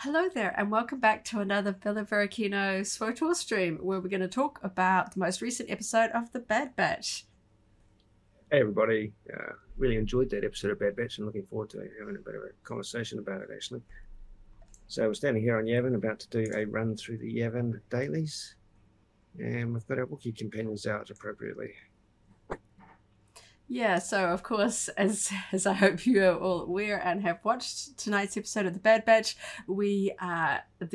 Hello there, and welcome back to another Villa Veracchino SWTOR stream, where we're going to talk about the most recent episode of The Bad Batch. Hey everybody, really enjoyed that episode of Bad Batch and looking forward to having a bit of a conversation about it actually. So we're standing here on Yavin about to do a run through the Yavin dailies, and we've got our Wookiee companions out appropriately. Yeah, so of course, as I hope you are all aware and have watched tonight's episode of The Bad Batch, the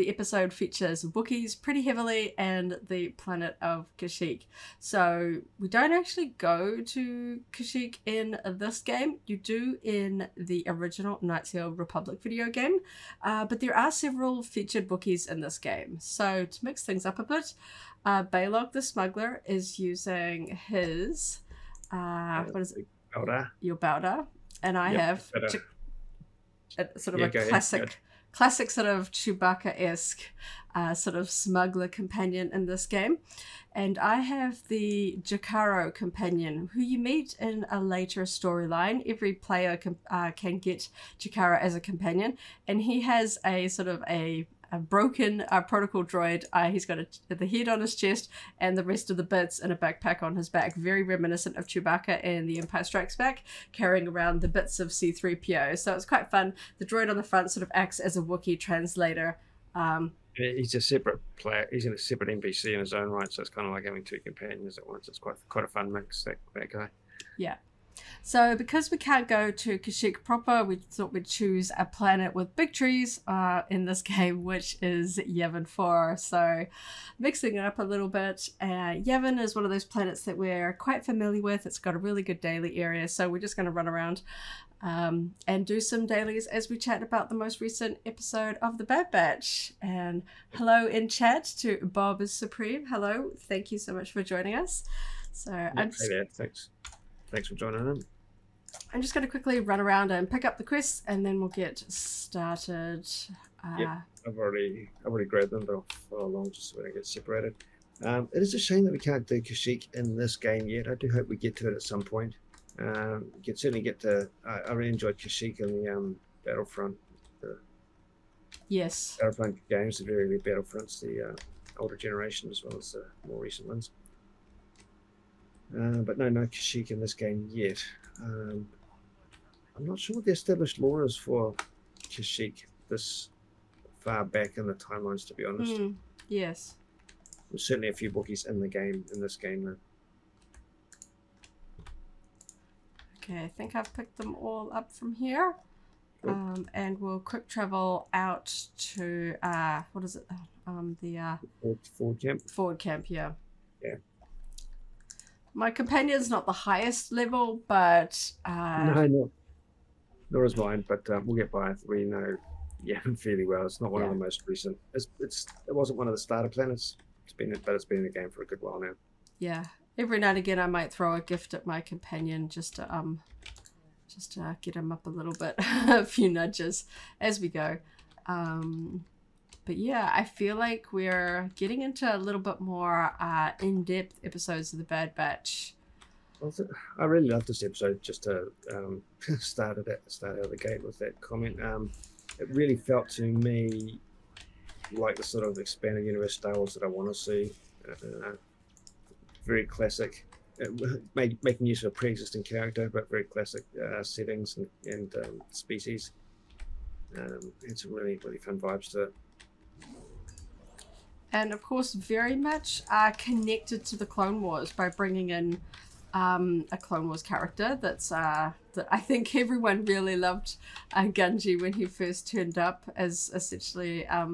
episode features Wookiees pretty heavily and the planet of Kashyyyk. So we don't actually go to Kashyyyk in this game. You do in the original Knights of the Old Republic video game, but there are several featured Wookiees in this game. So to mix things up a bit, Baylock the Smuggler is using his... what is it? Belda. Your Belda. And I have sort of a classic sort of Chewbacca-esque sort of smuggler companion in this game. And I have the Jakaro companion, who you meet in a later storyline. Every player can get Jakaro as a companion. And he has a sort of a broken protocol droid. He's got the head on his chest and the rest of the bits in a backpack on his back. Very reminiscent of Chewbacca in The Empire Strikes Back, carrying around the bits of C-3PO. So it's quite fun. The droid on the front sort of acts as a Wookiee translator. He's a separate player. He's in a separate NPC in his own right, so it's kind of like having two companions at once. It's quite a fun mix, that guy. Yeah. So because we can't go to Kashyyyk proper, we thought we'd choose a planet with big trees in this game, which is Yavin 4. So mixing it up a little bit. Yavin is one of those planets that we're quite familiar with. It's got a really good daily area, so we're just going to run around and do some dailies as we chat about the most recent episode of The Bad Batch. And hello in chat to Bob is Supreme. Hello, thank you so much for joining us. So Thanks for joining in. I'm just going to quickly run around and pick up the quests, and then we'll get started. I've already grabbed them, but I'll follow along just so we don't get separated. It is a shame that we can't do Kashyyyk in this game yet. I do hope we get to it at some point. We can certainly get to... I really enjoyed Kashyyyk in the Battlefront. Yes. Battlefront games, the very early Battlefronts, the older generation as well as the more recent ones. But no Kashyyyk in this game yet. I'm not sure what the established lore is for Kashyyyk this far back in the timelines, to be honest. Yes. There's certainly a few Wookiees in this game though. Okay, I think I've picked them all up from here. Cool. And we'll quick travel out to what is it? The Forward camp. Forward camp, yeah. Yeah. My companion's not the highest level, but... No, nor is mine, but we'll get by. We know Yavin fairly well. It's not one of the most recent. It wasn't one of the starter planets. It's been in the game for a good while now. Yeah. Every now and again, I might throw a gift at my companion just to get him up a little bit, a few nudges as we go. But yeah, I feel like we're getting into a little bit more in-depth episodes of The Bad Batch. Well, I really loved this episode. Just to start out of the gate with that comment, it really felt to me like the sort of expanded universe Star Wars that I want to see. Very classic, making use of a pre-existing character, but very classic settings and species. And some really fun vibes to it. And of course, very much connected to the Clone Wars by bringing in a Clone Wars character that I think everyone really loved, Gunji, when he first turned up as essentially a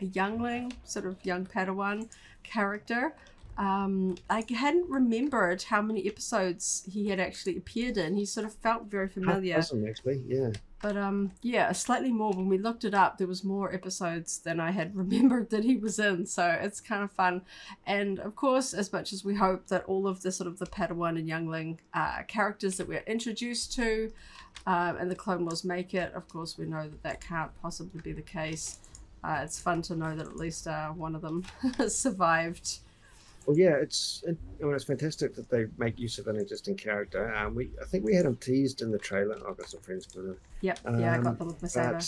youngling, sort of young Padawan character. I hadn't remembered how many episodes he had actually appeared in. He sort of felt very familiar. Awesome, actually, yeah. But yeah, slightly more. When we looked it up, there was more episodes than I had remembered that he was in. So it's kind of fun. And of course, as much as we hope that all of the sort of the Padawan and youngling characters that we're introduced to and the Clone Wars make it, of course, we know that can't possibly be the case. It's fun to know that at least one of them survived. Well, yeah, it's fantastic that they make use of an existing character. I think we had him teased in the trailer. I've got some friends for them. Yep, yeah, I got them with my saber.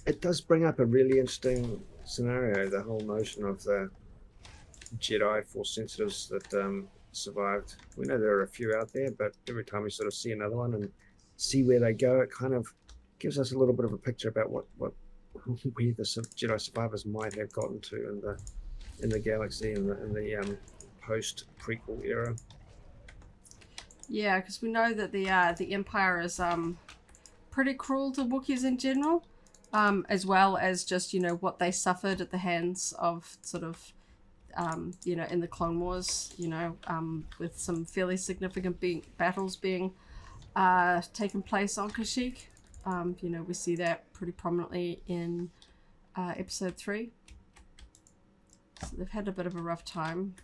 It does bring up a really interesting scenario, the whole notion of the Jedi Force sensitives that survived. We know there are a few out there, but every time we sort of see another one and see where they go, it kind of gives us a little bit of a picture about what where the Jedi survivors might have gotten to in the galaxy in the post prequel era. Yeah, because we know that the Empire is pretty cruel to Wookiees in general, as well as just, you know, what they suffered at the hands of sort of, you know, in the Clone Wars, you know, with some fairly significant battles being taken place on Kashyyyk. You know, we see that pretty prominently in episode 3. So they've had a bit of a rough time.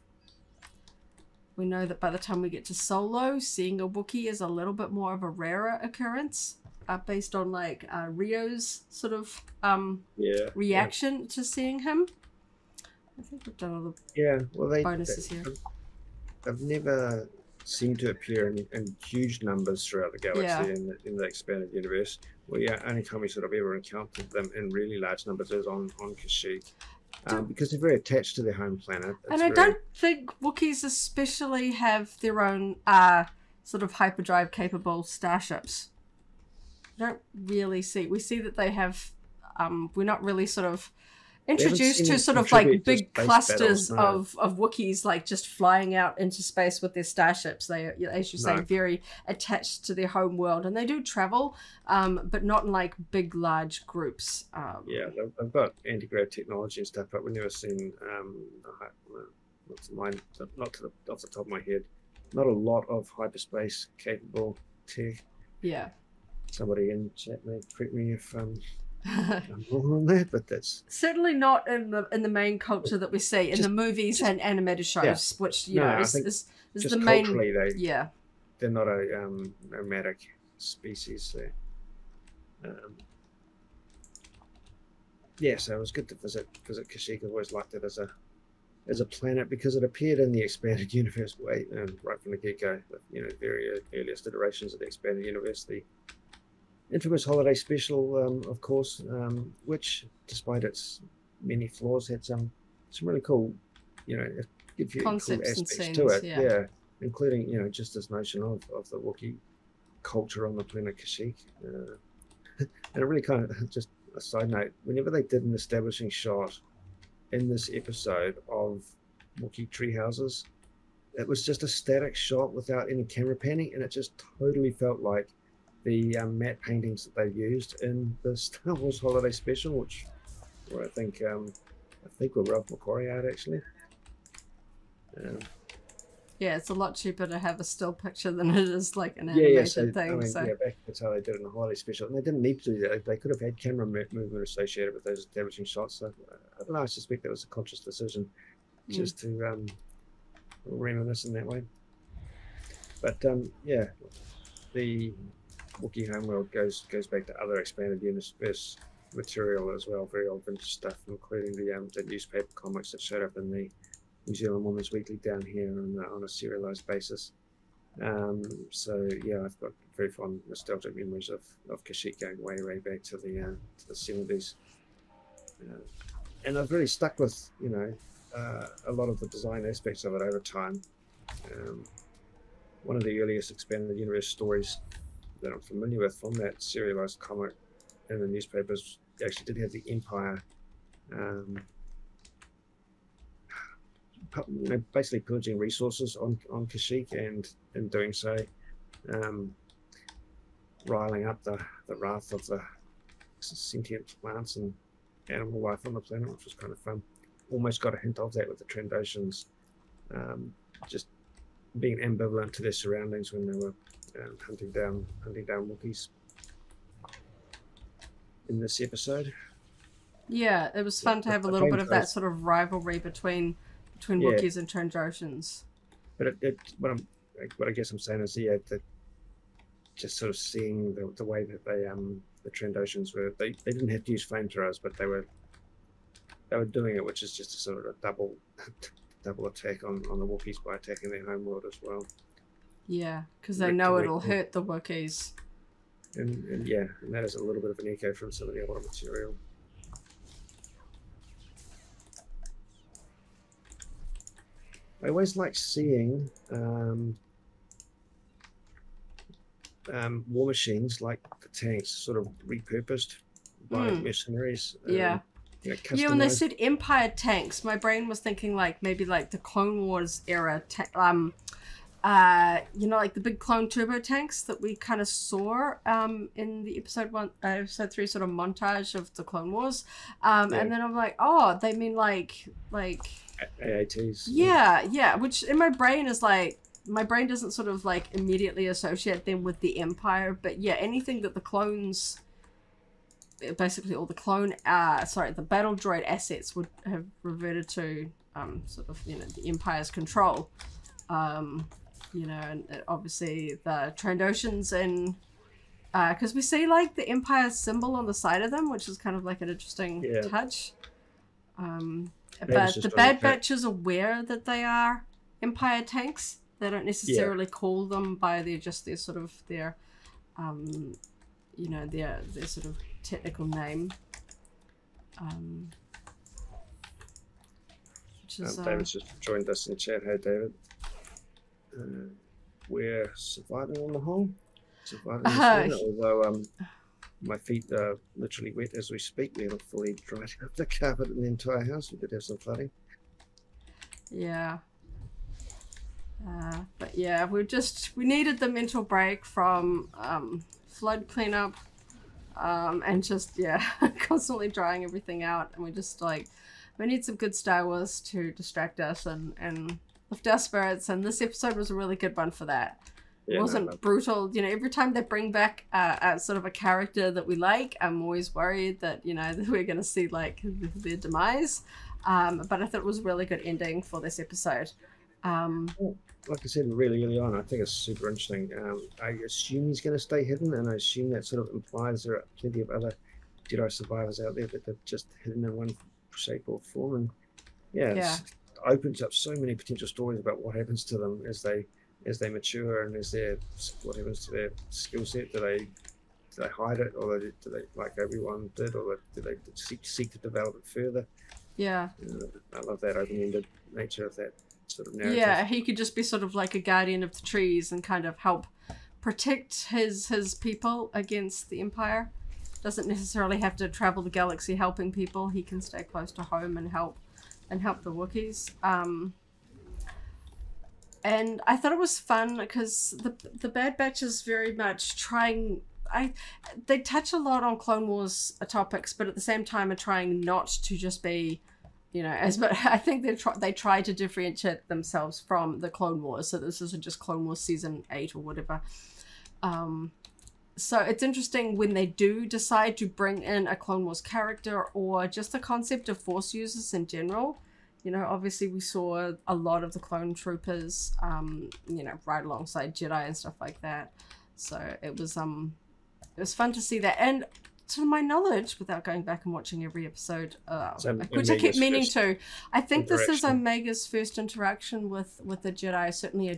We know that by the time we get to Solo, seeing a Wookiee is a little bit more of a rarer occurrence, based on like Rio's sort of reaction to seeing him. I think we've done all the bonuses here. They've never seemed to appear in huge numbers throughout the galaxy in the expanded universe. Well, only time we sort of ever encountered them in really large numbers is on Kashyyyk. Because they're very attached to their home planet. And I don't think Wookiees especially have their own sort of hyperdrive capable starships. I don't really see. We see that they have. We're not really sort of introduced to sort of like big clusters of Wookiees like just flying out into space with their starships. They are, as you say, very attached to their home world, and they do travel, but not in like big, large groups. They've got anti-grav technology and stuff, but we've never seen. Not off the top of my head, not a lot of hyperspace capable tech. Yeah. Somebody in chat may correct me if I'm wrong on that, but that's certainly not in the main culture that we see in the movies and animated shows, which you know is the main. They're not a nomadic species. So it was good to visit Kashyyyk. I've always liked it as a planet because it appeared in the expanded universe right from the get-go. You know, very earliest iterations of the expanded universe. The infamous holiday special, of course, which, despite its many flaws, had some really cool, you know, cool aspects to it. Including, you know, just this notion of the Wookiee culture on the planet Kashyyyk. And it really kind of, just a side note, whenever they did an establishing shot in this episode of Wookiee tree houses, it was just a static shot without any camera panning, and it just totally felt like the matte paintings that they used in the Star Wars Holiday Special, where I think were Ralph McQuarrie art actually. It's a lot cheaper to have a still picture than it is like an animated thing. I mean, that's how they did it in the Holiday Special, and they didn't need to do that. They could have had camera movement associated with those establishing shots. So I don't know. I suspect that was a conscious decision, just to reminisce in that way. But the Wookiee homeworld goes back to other expanded universe material as well, very old vintage stuff, including the newspaper comics that showed up in the New Zealand Women's Weekly down here on a serialized basis. I've got very fond nostalgic memories of Kashyyyk going way back to the 70s, and I've really stuck with a lot of the design aspects of it over time. One of the earliest expanded universe stories that I'm familiar with from that serialized comic in the newspapers actually did have the Empire basically pillaging resources on Kashyyyk, and in doing so riling up the wrath of the sentient plants and animal life on the planet, which was kind of fun. Almost got a hint of that with the Trandoshans, just being ambivalent to their surroundings when they were hunting down Wookiees in this episode. Yeah, it was fun to have a little bit of that sort of rivalry between Wookiees and Trandoshans. But what I guess I'm saying is, that just sort of seeing the way that the Trandoshans were, they didn't have to use flamethrowers, but they were doing it, which is just a sort of a double attack on the Wookiees by attacking their homeworld as well. Yeah, because they know it'll hurt the Wookiees. And yeah, and that is a little bit of an echo from some of the older material. I always like seeing war machines like the tanks sort of repurposed by mercenaries. Yeah. Yeah, when they said Empire tanks, my brain was thinking like maybe like the Clone Wars era, you know, like the big clone turbo tanks that we kind of saw in the episode 3 sort of montage of the Clone Wars. And then I'm like, oh, they mean like AATs. Yeah, which in my brain is like, my brain doesn't sort of like immediately associate them with the Empire, but yeah, anything that the clones, basically all the the battle droid assets would have reverted to sort of, you know, the Empire's control. You know, and obviously the Trandoshans, and because we see like the Empire symbol on the side of them, which is kind of like an interesting touch. But the Bad Batch is aware that they are Empire tanks. They don't necessarily call them by their sort of their you know, their sort of technical name. Which is, David's just joined us in chat. Hey, David. We're surviving on the whole. Although my feet are literally wet as we speak. We haven't fully dried up the carpet in the entire house. We did have some flooding. Yeah. But yeah, we needed the mental break from flood cleanup and just, constantly drying everything out. And we just like, we need some good Star Wars to distract us and lift our spirits. And this episode was a really good one for that. It wasn't brutal. You know, every time they bring back a sort of a character that we like, I'm always worried that, you know, that we're going to see like their demise. But I thought it was a really good ending for this episode. Like I said really early on, I think it's super interesting. I assume he's going to stay hidden, and I assume that sort of implies there are plenty of other Jedi survivors out there that they've just hidden in one shape or form. And it opens up so many potential stories about what happens to them as they mature, and what happens to their skill set. Do they hide it, or do they like everyone did, or do they seek to develop it further? Yeah, I love that open-ended nature of that sort of narrative. Yeah, he could just be sort of like a guardian of the trees and kind of help protect his people against the Empire. Doesn't necessarily have to travel the galaxy helping people. He can stay close to home and help the Wookiees. And I thought it was fun because the Bad Batch is very much trying. They touch a lot on Clone Wars topics, but at the same time are trying not to just be, you know, but I think they try to differentiate themselves from the Clone Wars. So this isn't just Clone Wars season 8 or whatever. So it's interesting when they do decide to bring in a Clone Wars character or just the concept of Force users in general. You know, obviously we saw a lot of the clone troopers, you know, right alongside Jedi and stuff like that. So it was fun to see that. And to my knowledge, without going back and watching every episode, which I keep meaning to, I think this is Omega's first interaction with a Jedi, certainly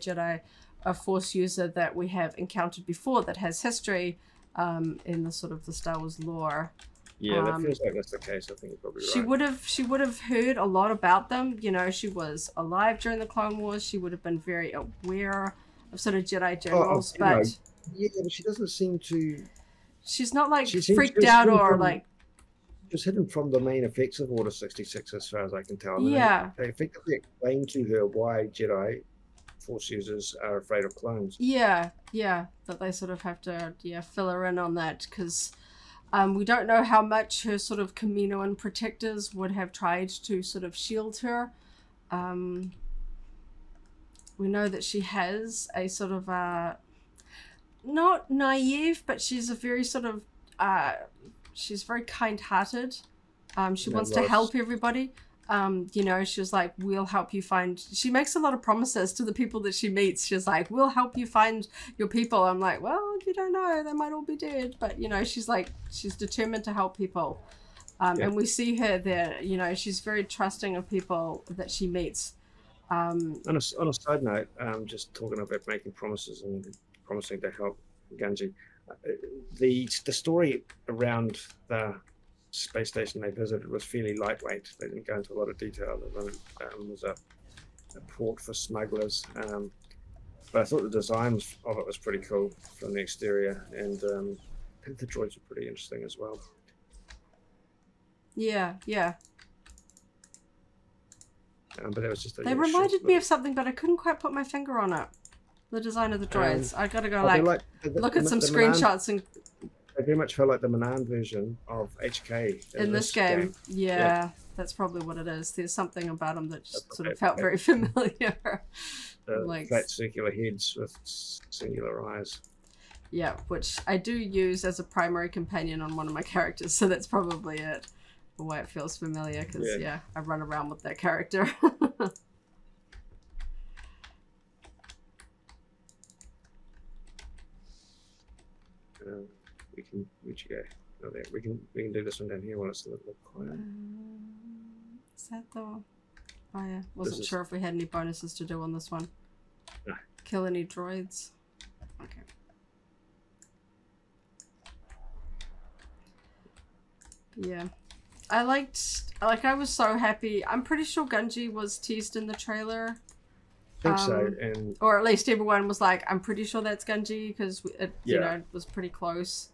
a Force user that we have encountered before that has history in the sort of the Star Wars lore. Yeah, that feels like that's the case. I think you're probably right. She would have heard a lot about them. You know, she was alive during the Clone Wars. She would have been very aware of sort of Jedi generals, but she doesn't seem to. She's not like freaked out or like. Just hidden from the main effects of Order 66, as far as I can tell. Yeah. They effectively explain to her why Jedi Force users are afraid of clones. Yeah, that they sort of have to fill her in on that because. We don't know how much her sort of Kaminoan protectors would have tried to sort of shield her. We know that she has a sort of not naive, but she's a very sort of she's very kind-hearted. She wants to help everybody. You know, she was like, we'll help you find. She makes a lot of promises to the people that she meets. She's like, we'll help you find your people. I'm like, well, you don't know, they might all be dead. But you know, she's determined to help people. And we see her there. You know, she's very trusting of people that she meets. On a side note, just talking about making promises and promising to help Gunji. the story around the space station they visited was fairly lightweight. They didn't go into a lot of detail. It was a port for smugglers. But I thought the design of it was pretty cool from the exterior, and I think the droids were pretty interesting as well. Yeah, yeah. But that was just they reminded me of something, but I couldn't quite put my finger on it. The design of the droids. I gotta go look at some screenshots and. They very much felt like the Manan version of HK in this game. Yeah, that's probably what it is. There's something about them that just sort of felt very familiar. Like flat circular heads with singular eyes. Yeah, which I do use as a primary companion on one of my characters, so that's probably it. The way it feels familiar, because yeah, I run around with that character. Where'd you go? Oh, there. We can do this one down here while it's a little quiet. Is that the? Oh yeah, wasn't sure if we had any bonuses to do on this one. No. Kill any droids. Okay. Yeah, I was so happy. I'm pretty sure Gunji was teased in the trailer. I think so, and or at least everyone was like, "I'm pretty sure that's Gunji," because it, you know, was pretty close.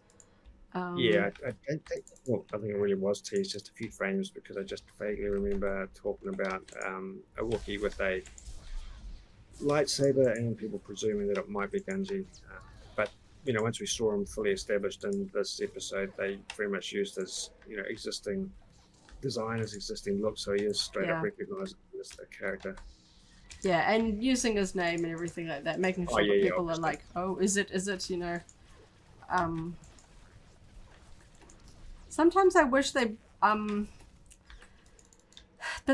Yeah, I don't think. Well, I think it really was teased just a few frames, because I just vaguely remember talking about a Wookiee with a lightsaber and people presuming that it might be Gunji. But you know, once we saw him fully established in this episode, they very much used his existing design, his existing look, so he is straight up recognised as the character. Yeah, and using his name and everything like that, making sure that people are like, "Oh, is it?" You know. Sometimes I wish they that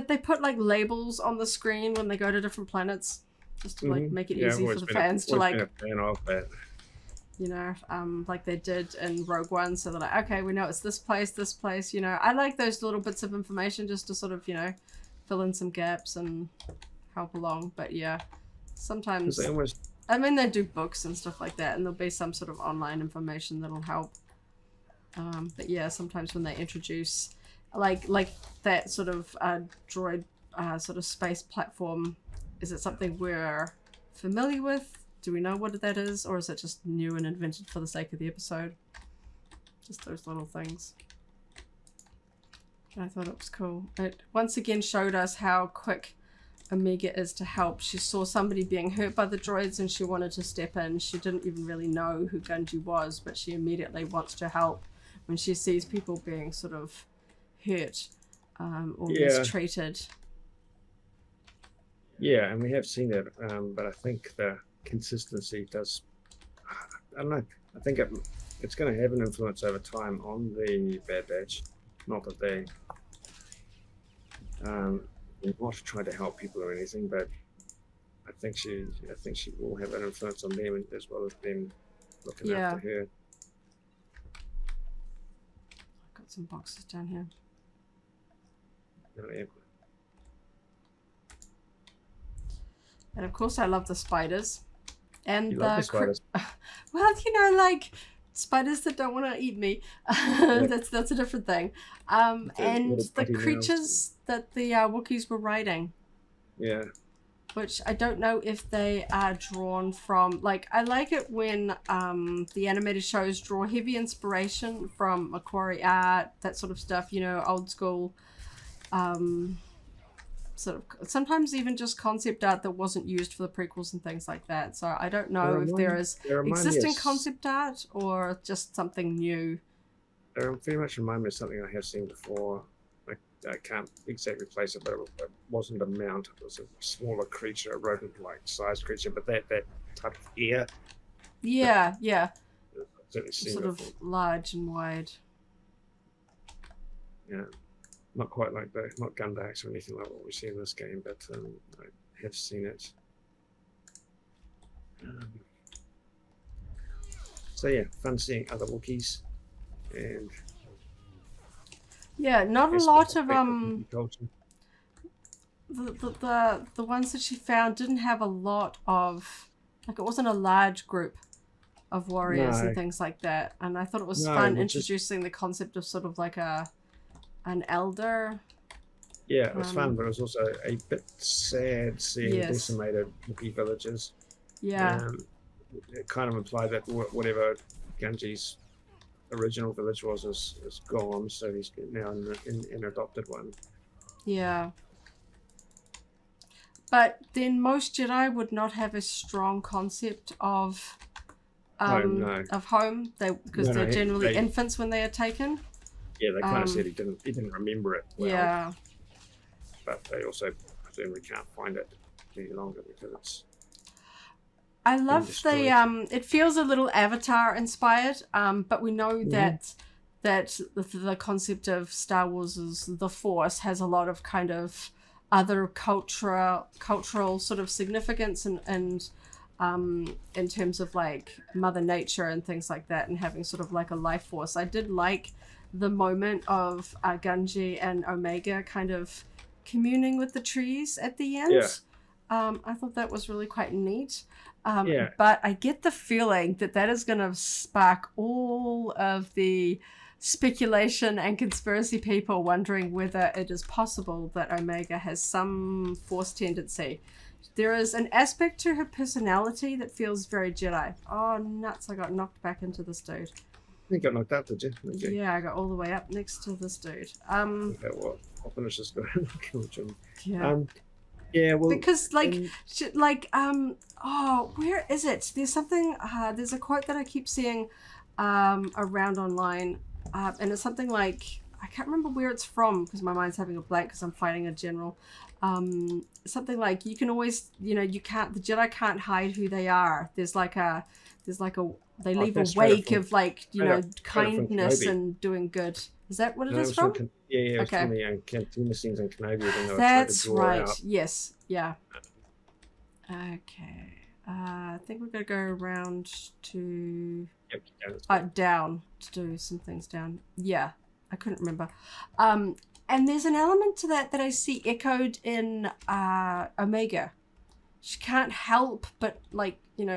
they put like labels on the screen when they go to different planets, just to like make it easy for the fans to like. You know, like they did in Rogue One, so they're like, okay, we know it's this place. You know, I like those little bits of information just to sort of, you know, fill in some gaps and help along. But yeah, sometimes I mean, they do books and stuff like that, and there'll be some sort of online information that'll help. But yeah, sometimes when they introduce like that sort of droid sort of space platform, is it something we're familiar with? Do we know what that is, or is it just new and invented for the sake of the episode? Just those little things. I thought it was cool. It once again showed us how quick Omega is to help. She saw somebody being hurt by the droids and she wanted to step in. She didn't even really know who Gunji was, but she immediately wants to help when she sees people being sort of hurt or mistreated. Yeah, and we have seen it, but I think the consistency does, I don't know, I think it's going to have an influence over time on the Bad Batch. Not that they not trying to help people or anything, but I think she will have an influence on them as well as them looking after her. I've got some boxes down here. Oh, yeah. And of course I love the spiders. And love the spiders. Well, you know, like spiders that don't want to eat me. That's a different thing. And the creatures that the Wookiees were riding. Yeah. Which I don't know if they are drawn from. Like, I like it when the animated shows draw heavy inspiration from Macquarie art, that sort of stuff, you know, old school. Sort of sometimes even just concept art that wasn't used for the prequels and things like that. So I don't know if there is existing concept art or just something new. They very much remind me of something I have seen before. I can't exactly place it, but it wasn't a mount. It was a smaller creature, a rodent-like sized creature, but that type of ear. Yeah, yeah. Sort of large and wide. Yeah. Not quite like that, not Gundaks or anything like what we see in this game, but I have seen it. So yeah, fun seeing other Wookiees, and yeah, not a lot of the ones that she found didn't have a lot of, like, it wasn't a large group warriors and things like that. And I thought it was fun introducing the concept of sort of like an elder. Yeah, it was fun, but it was also a bit sad seeing decimated hippie villages. Yeah. It kind of implied that whatever Gunji's original village was is gone, so he's now an adopted one. Yeah. But then most Jedi would not have a strong concept of home, because they're generally infants when they are taken. Yeah, they kind of said he didn't remember it well. Yeah. But they also presumably can't find it any longer because it's. I love the it feels a little Avatar inspired, but we know that the concept of Star Wars is the Force has a lot of kind of other cultural sort of significance and in terms of like Mother Nature and things like that, and having sort of like a life force. I did like the moment of Gunji and Omega kind of communing with the trees at the end. Yeah. I thought that was really quite neat. But I get the feeling that is going to spark all of the speculation and conspiracy people wondering whether it is possible that Omega has some Force tendency. There is an aspect to her personality that feels very Jedi. Oh, nuts. I got knocked back into this dude. You got knocked out, did you? Okay. Yeah, I got all the way up next to this dude. Okay, well, I'll finish this guy. Yeah. Yeah, well, because where is it? There's something. There's a quote that I keep seeing around online, and it's something like, I can't remember where it's from because my mind's having a blank because I'm fighting a general. Something like, you can always, the Jedi can't hide who they are. They leave a wake of kindness and doing good. Is that what it is from? Yeah, okay. From the cantina scenes in Kenobi. That's right. Yes. Yeah. Okay. I think we're going to go around to down to do some things down. Yeah, I couldn't remember. And there's an element to that I see echoed in Omega. She can't help but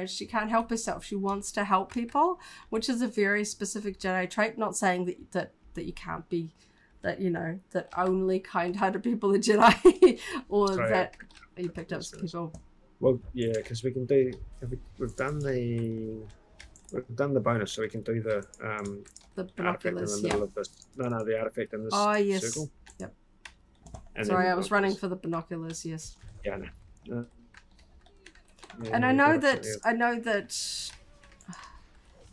she can't help herself. She wants to help people, which is a very specific Jedi trait. Not saying that you can't be, that only kind-hearted people are Jedi, or that you picked up some people. Well, yeah, because we can do. We've done the bonus, so we can do the binoculars. In the middle of this. No, the artifact in this circle. Yep. And sorry, I was running for the binoculars. Yes. Yeah. No. Yeah, and I know that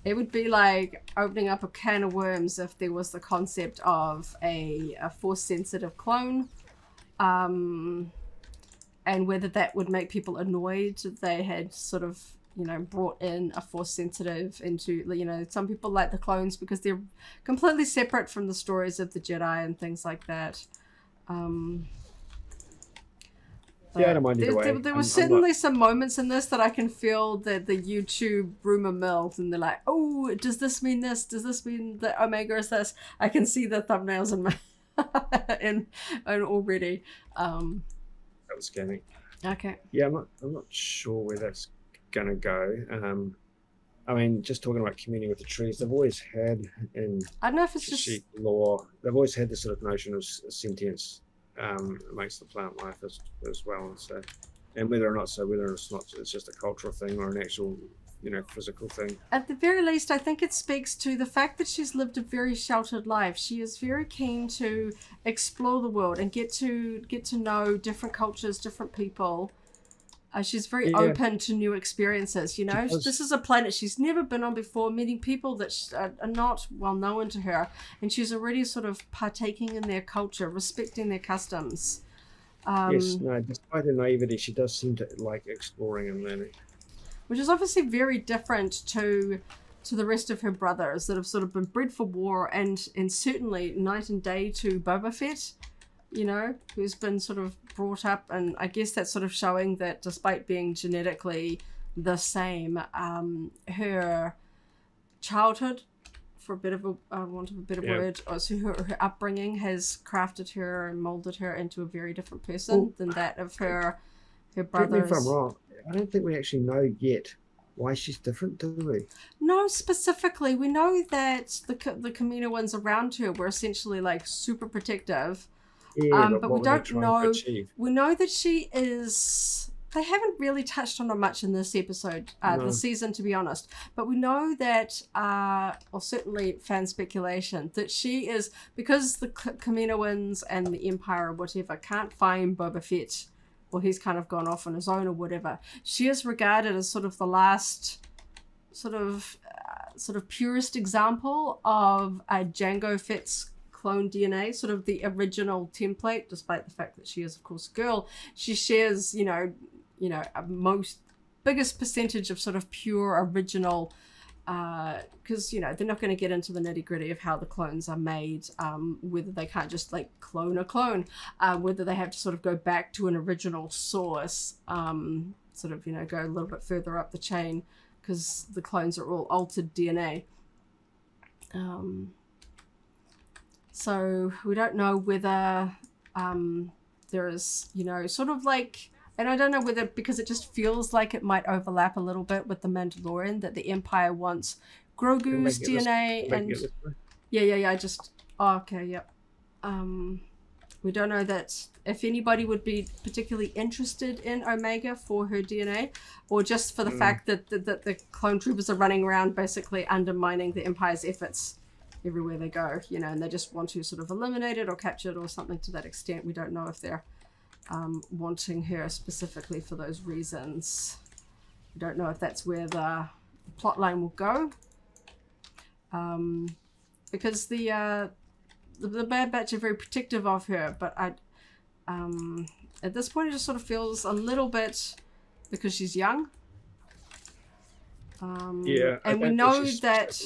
it would be like opening up a can of worms if there was the concept of a Force-sensitive clone, and whether that would make people annoyed if they had sort of, brought in a Force-sensitive into, some people like the clones because they're completely separate from the stories of the Jedi and things like that. Yeah, I don't mind either way. There were certainly some moments in this that I can feel the YouTube rumor mill, and they're like, oh, does this mean this? Does this mean that Omega is this? I can see the thumbnails in my and already. That was scanning. Okay. Yeah, I'm not sure where that's gonna go. I mean, just talking about communing with the trees, they've always had in I don't know if it's just lore. They've always had this sort of notion of sentience. Amongst the plant life as well, so, and whether or not it's just a cultural thing or an actual physical thing. At the very least, I think it speaks to the fact that she's lived a very sheltered life. She is very keen to explore the world and get to know different cultures, different people. She's very open to new experiences. This is a planet she's never been on before, meeting people that are not well known to her, and she's already sort of partaking in their culture, respecting their customs. Despite her naivety, she does seem to like exploring and learning, which is obviously very different to the rest of her brothers that have sort of been bred for war, and certainly night and day to Boba Fett. Who's been sort of brought up, and I guess that's sort of showing that despite being genetically the same, her childhood, for a bit of want of a better word, or so her upbringing has crafted her and molded her into a very different person than that of her brothers. Correct me if I'm wrong. I don't think we actually know yet why she's different, do we? No, specifically. We know that the Kamina ones around her were essentially like super protective. Yeah, but we don't know. We know that she is. They haven't really touched on her much in this episode, the season, to be honest. But we know that, or certainly fan speculation, that she is, because the Kaminoans and the Empire or whatever can't find Boba Fett, or he's kind of gone off on his own or whatever, she is regarded as sort of the last sort of purest example of Jango Fett's clone DNA, sort of the original template, despite the fact that she is, of course, a girl. She shares, a biggest percentage of sort of pure original, because they're not going to get into the nitty gritty of how the clones are made, whether they can't just like clone a clone, whether they have to sort of go back to an original source, go a little bit further up the chain, because the clones are all altered DNA. So we don't know whether there is, sort of like, and I don't know whether, because it just feels like it might overlap a little bit with the Mandalorian, that the Empire wants Grogu's DNA and we don't know that if anybody would be particularly interested in Omega for her DNA, or just for the fact that the clone troopers are running around basically undermining the Empire's efforts everywhere they go, and they just want to sort of eliminate it or capture it or something to that extent. We don't know if they're wanting her specifically for those reasons. We don't know if that's where the plot line will go, because the Bad Batch are very protective of her, but at this point it just sort of feels a little bit, because she's young, and we know that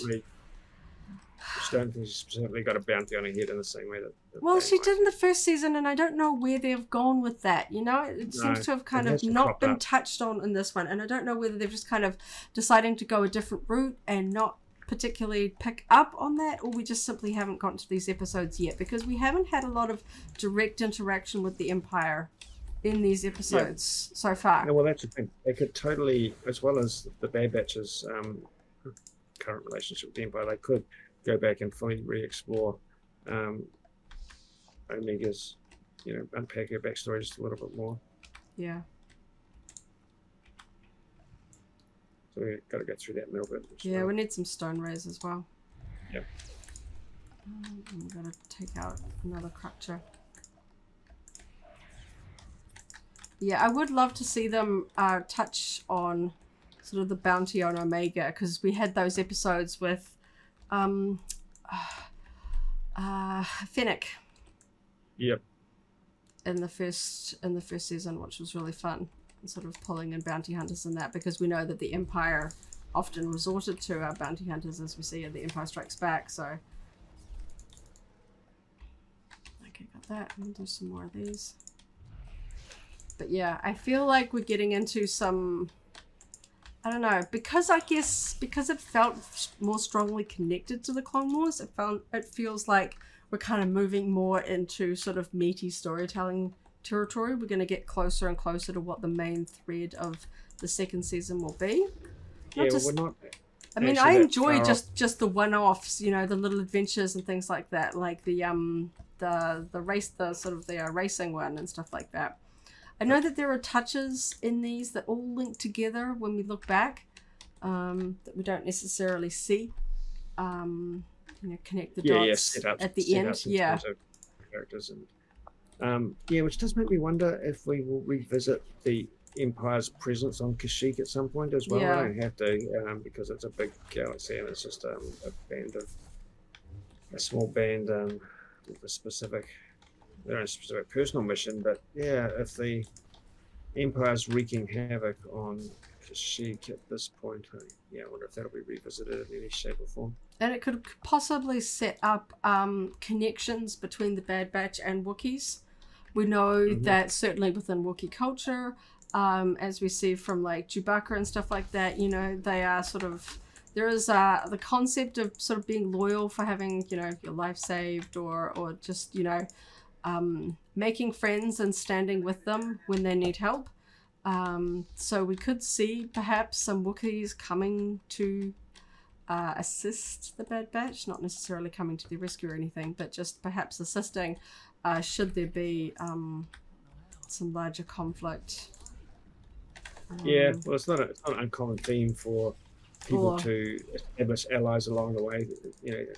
I don't think she's specifically got a bounty on her head in the same way that well, she did in the first season, and I don't know where they've gone with that. It seems to have kind of not been touched on in this one, and I don't know whether they're just kind of deciding to go a different route and not particularly pick up on that, or we just simply haven't gotten to these episodes yet, because we haven't had a lot of direct interaction with the Empire in these episodes so far. Yeah, well, that's the thing. They could totally, as well as the Bad Batch's current relationship with the Empire, they could go back and fully re-explore Omega's, unpack her backstory just a little bit more. Yeah. So we've got to go through that a little bit. Yeah, we need some stone rays as well. Yep. I'm going to take out another crutcher. Yeah, I would love to see them touch on sort of the bounty on Omega, because we had those episodes with Fennec. Yep. In the first season, which was really fun, and sort of pulling in bounty hunters in that, because we know that the Empire often resorted to our bounty hunters, as we see in The Empire Strikes Back. So, okay, got that. We'll do some more of these. But yeah, I feel like we're getting into some, I don't know, because it felt more strongly connected to the Clone Wars, it feels like we're kind of moving more into sort of meaty storytelling territory. We're going to get closer and closer to what the main thread of the second season will be. We're not. I mean, I enjoy just the one-offs, the little adventures and things like that, like the racing one and stuff like that. I know that there are touches in these that all link together when we look back, that we don't necessarily see. Connect the dots at the end. Yeah. Characters and which does make me wonder if we will revisit the Empire's presence on Kashyyyk at some point as well. Yeah. I don't have to, because it's a big galaxy and it's just a small band with a specific personal mission. But yeah, if the Empire's wreaking havoc on Kashyyyk at this point, I wonder if that'll be revisited in any shape or form. And it could possibly set up connections between the Bad Batch and Wookiees. We know that certainly within Wookiee culture, as we see from like Chewbacca and stuff like that, they are sort of, there is the concept of sort of being loyal for having, your life saved, or just, making friends and standing with them when they need help. So we could see perhaps some Wookiees coming to assist the Bad Batch, not necessarily coming to the rescue or anything, but just perhaps assisting should there be some larger conflict. Yeah, well, it's not an uncommon theme for people to establish allies along the way,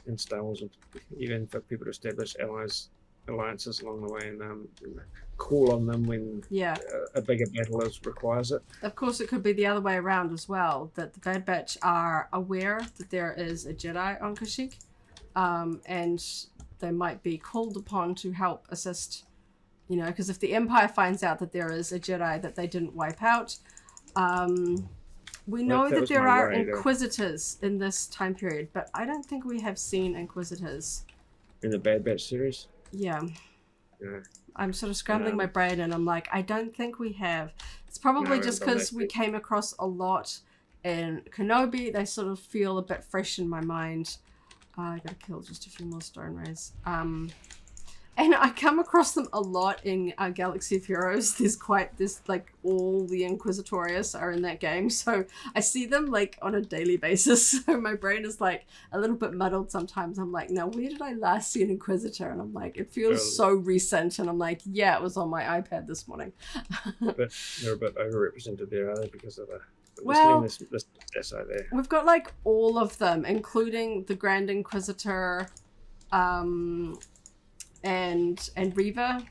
in Star Wars, even for people to establish alliances along the way, and call on them when a bigger battle requires it. Of course, it could be the other way around as well, that the Bad Batch are aware that there is a Jedi on Kashyyyk, and they might be called upon to help assist, because if the Empire finds out that there is a Jedi that they didn't wipe out, we know that there are Inquisitors in this time period, but I don't think we have seen Inquisitors. In the Bad Batch series? Yeah. I'm sort of scrambling my brain, and I'm like, I don't think we have. It's probably just because we came across a lot in Kenobi. They sort of feel a bit fresh in my mind. I gotta kill just a few more Stone Rays. And I come across them a lot in Galaxy of Heroes. There's like all the Inquisitorius are in that game. So I see them like on a daily basis. So my brain is like a little bit muddled sometimes. I'm like, now where did I last see an Inquisitor? And I'm like, it feels so recent. And I'm like, yeah, it was on my iPad this morning. But they're a bit overrepresented there, are they? Because of this essay there. We've got like all of them, including the Grand Inquisitor, and Reva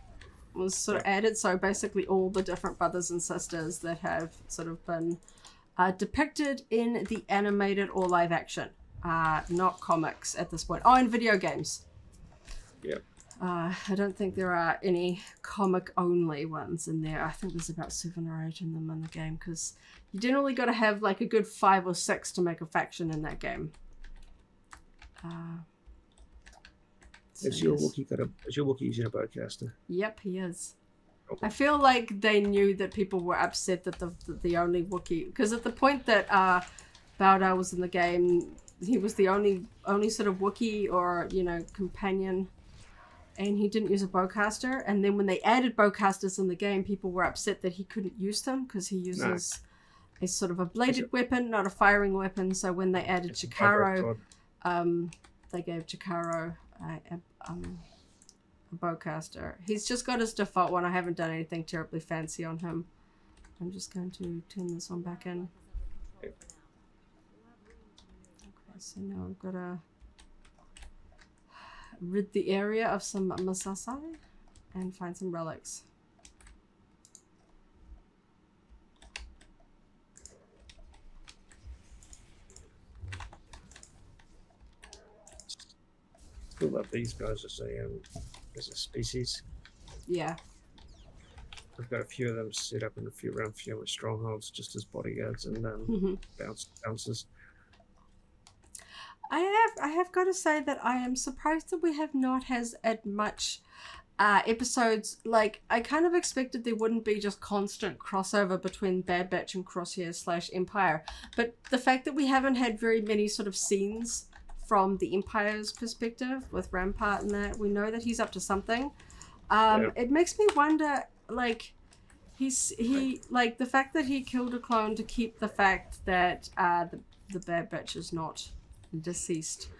was sort of added. So basically all the different brothers and sisters that have sort of been depicted in the animated or live action, not comics at this point. Oh, and video games. Yep. I don't think there are any comic only ones in there. I think there's about 7 or 8 in them in the game, because you generally got to have like a good 5 or 6 to make a faction in that game. Is your Wookiee using a bowcaster? Yep, he is. I feel like they knew that people were upset that the only Wookiee, because at the point that Bao was in the game, he was the only sort of Wookiee or companion, and he didn't use a bowcaster. And then when they added bowcasters in the game, people were upset that he couldn't use them because he uses a sort of a bladed weapon, not a firing weapon. So when they added Chikaro, they gave Chikaro a bowcaster. He's just got his default one. I haven't done anything terribly fancy on him. I'm just going to turn this on back in. Okay, so now I've got to rid the area of some Masasai and find some relics. Still love these guys as a species. Yeah. I've got a few of them set up in around a few strongholds just as bodyguards and bouncers. I have got to say that I am surprised that we have not had as much episodes. Like, I kind of expected there wouldn't be just constant crossover between Bad Batch and Crosshair / Empire, but the fact that we haven't had very many sort of scenes from the Empire's perspective with Rampart and that, we know that he's up to something. It makes me wonder, like, like the fact that he killed a clone to keep the fact that the Bad Batch is not deceased.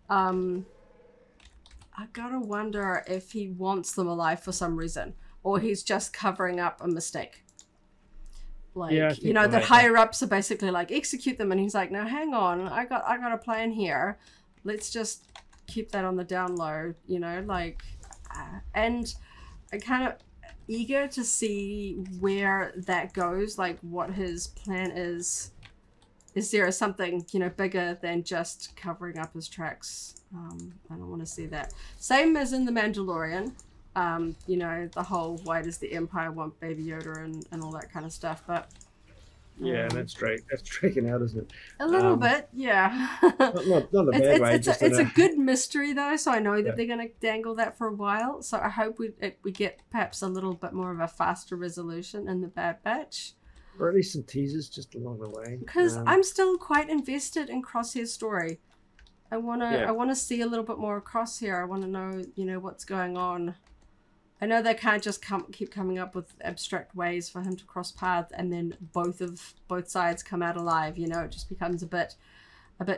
I gotta wonder if he wants them alive for some reason, or he's just covering up a mistake. Like, that higher ups are basically like, execute them, and he's like, no, hang on, I got a plan here. Let's just keep that on the down low, and I kind of eager to see where that goes, like what his plan is. Is there something, bigger than just covering up his tracks? I don't want to see that. Same as in The Mandalorian, the whole, why does the Empire want Baby Yoda and all that kind of stuff, but... Yeah, that's dragging out, isn't it? A little bit, yeah. not a bad way. It's a good mystery, though, so I know that they're going to dangle that for a while. So I hope we get perhaps a little bit more of a faster resolution in the Bad Batch. Or at least some teasers just along the way. Because I'm still quite invested in Crosshair's story. I wanna see a little bit more of Crosshair. I want to know, what's going on. I know they can't just keep coming up with abstract ways for him to cross paths and then both sides come out alive. You know, it just becomes a bit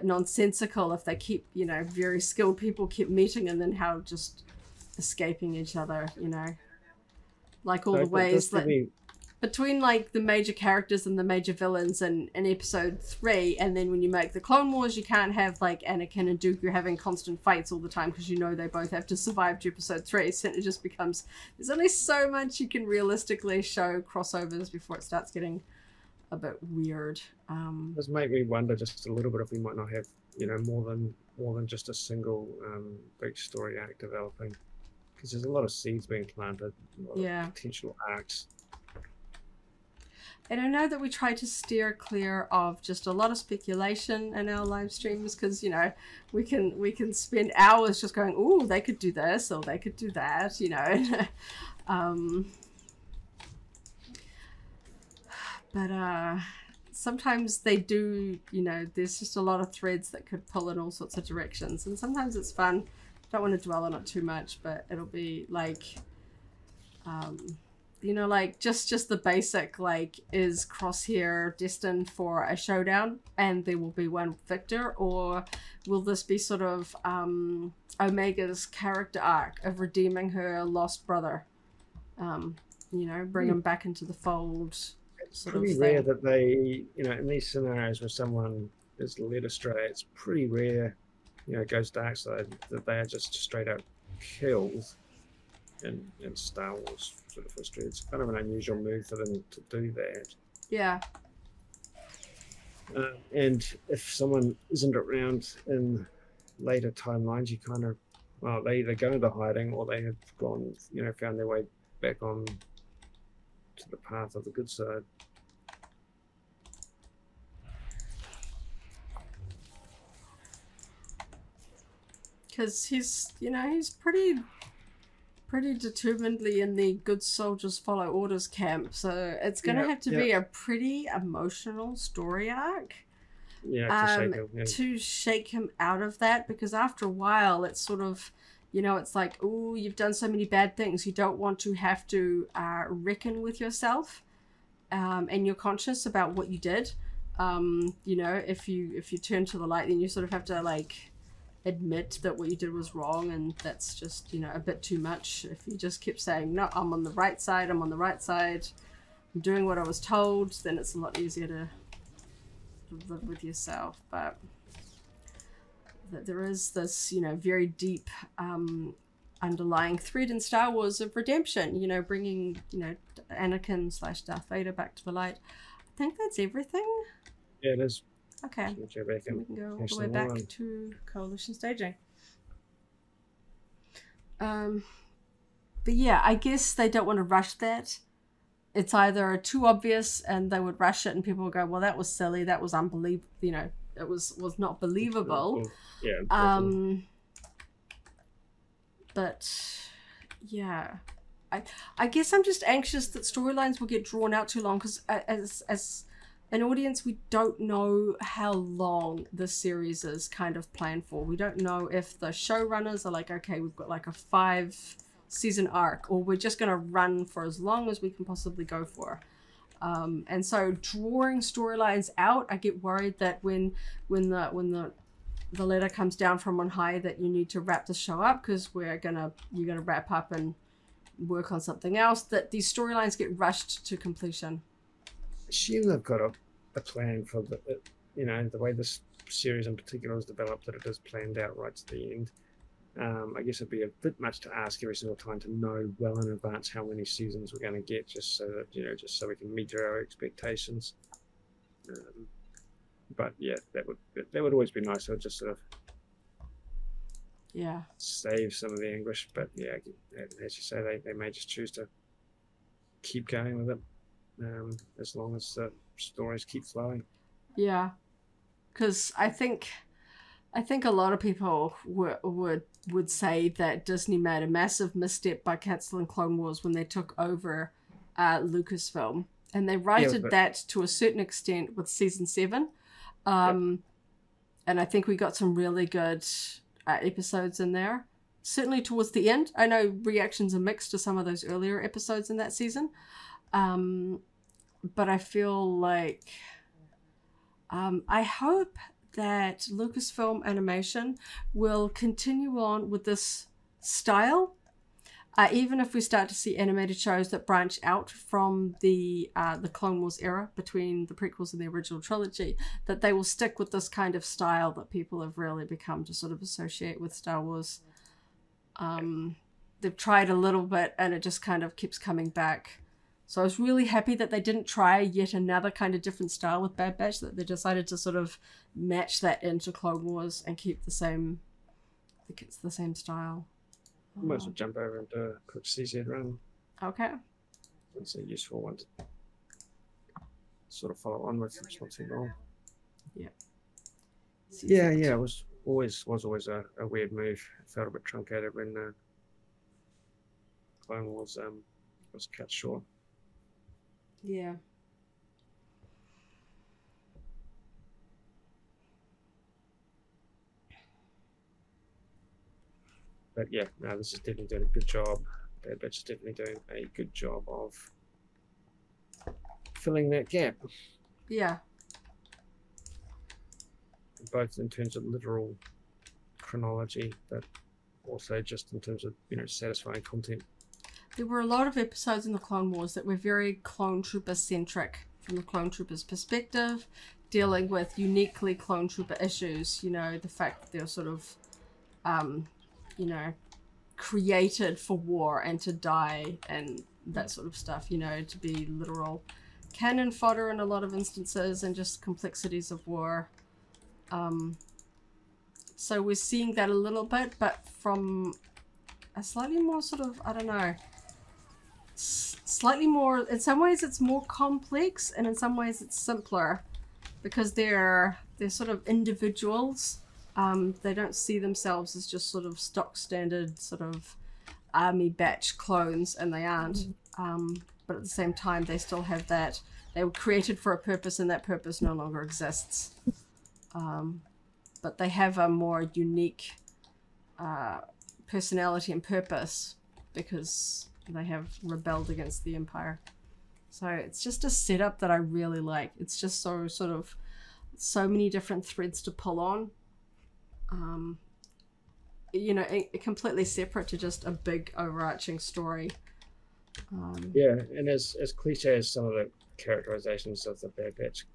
nonsensical if they keep, you know, very skilled people keep meeting and then how just escaping each other, you know, like all the ways that between like the major characters and the major villains in episode 3, and then when you make the Clone Wars, you can't have like Anakin and Dooku having constant fights all the time because you know they both have to survive to episode 3. So it just becomes, there's only so much you can realistically show crossovers before it starts getting a bit weird. Does make me wonder just a little bit if we might not have, you know, more than just a single big story arc developing, because there's a lot of seeds being planted, a lot of potential arcs. And I know that we try to steer clear of just a lot of speculation in our live streams because, you know, we can spend hours just going, ooh, they could do this or they could do that, you know. But sometimes they do, you know, there's just a lot of threads that could pull in all sorts of directions. And sometimes it's fun. Don't want to dwell on it too much, but it'll be like, you know, like just the basic, like, is Crosshair destined for a showdown and there will be one victor, or will this be sort of Omega's character arc of redeeming her lost brother? You know, bring him back into the fold. It's pretty rare that they, you know, in these scenarios where someone is led astray, it's pretty rare, you know, goes dark side, that they are just straight up killed in Star Wars sort of history. It's kind of an unusual move for them to do that. Yeah. And if someone isn't around in later timelines, you kind of, well, they either go into hiding or they have gone, you know, found their way back on to the path of the good side. Because he's, you know, he's pretty determinedly in the good soldiers follow orders camp, so it's going to have to be a pretty emotional story arc. To shake him out of that, because after a while it's sort of, you know, it's like, oh, you've done so many bad things, you don't want to have to reckon with yourself and your conscience about what you did. You know, if you turn to the light, then you sort of have to like admit that what you did was wrong, and that's just, you know, a bit too much. If you just keep saying, no, I'm on the right side, I'm doing what I was told, then it's a lot easier to live with yourself. But there is this, you know, very deep underlying thread in Star Wars of redemption, you know, bringing, you know, Anakin / Darth Vader back to the light. I think that's everything. Yeah, it is. Okay, so we can go all the way back to Coalition staging. But yeah, I guess they don't want to rush that. It's either too obvious and they would rush it and people would go, well, that was silly, that was unbelievable, you know, it was not believable. Yeah. But yeah, I guess I'm just anxious that storylines will get drawn out too long, because as an audience, we don't know how long this series is kind of planned for. We don't know if the showrunners are like, okay, we've got like a 5-season arc, or we're just going to run for as long as we can possibly go for. And so drawing storylines out, I get worried that when the letter comes down from on high that you need to wrap the show up because you're gonna wrap up and work on something else, that these storylines get rushed to completion. Assume they've got a plan for the, you know, the way this series in particular is developed, that it is planned out right to the end. I guess it'd be a bit much to ask every single time to know well in advance how many seasons we're going to get, just so that, you know, just so we can meet our expectations. But yeah, that would always be nice. It would just sort of save some of the anguish. But yeah, as you say, they may just choose to keep going with it. As long as the stories keep flowing. Yeah, because I think a lot of people would say that Disney made a massive misstep by cancelling Clone Wars when they took over Lucasfilm, and they righted that to a certain extent with season 7. And I think we got some really good episodes in there. certainly towards the end. I know reactions are mixed to some of those earlier episodes in that season. But I feel like I hope that Lucasfilm Animation will continue on with this style. Even if we start to see animated shows that branch out from the Clone Wars era between the prequels and the original trilogy, that they will stick with this kind of style that people have really become to sort of associate with Star Wars. They've tried a little bit and it just kind of keeps coming back. So I was really happy that they didn't try yet another kind of different style with Bad Batch, that they decided to sort of match that into Clone Wars and keep the same, I think it's the same style. I might as well jump over into a quick CZ run. Okay. It's a useful one to sort of follow on with. It's not too long. Yeah. Yeah, it was always a weird move. It felt a bit truncated when Clone Wars was cut short. Yeah. But yeah, no, this is definitely doing a good job. Bad Batch is definitely doing a good job of filling that gap. Yeah. Both in terms of literal chronology, but also just in terms of, satisfying content. There were a lot of episodes in the Clone Wars that were very Clone Trooper centric from the Clone Troopers' perspective, dealing with uniquely Clone Trooper issues. The fact that they're sort of, created for war and to die and that sort of stuff, to be literal cannon fodder in a lot of instances and just complexities of war. So we're seeing that a little bit, but from a slightly more sort of, I don't know, slightly more, in some ways it's more complex and in some ways it's simpler because they're sort of individuals. They don't see themselves as just sort of stock standard sort of army batch clones, and they aren't. But at the same time, they still have that. They were created for a purpose, and that purpose no longer exists. But they have a more unique personality and purpose because they have rebelled against the Empire. So it's just a setup that I really like. It's just so sort of so many different threads to pull on. Completely separate to just a big overarching story. Yeah, and as cliche as some of the characterizations of the Bad Batch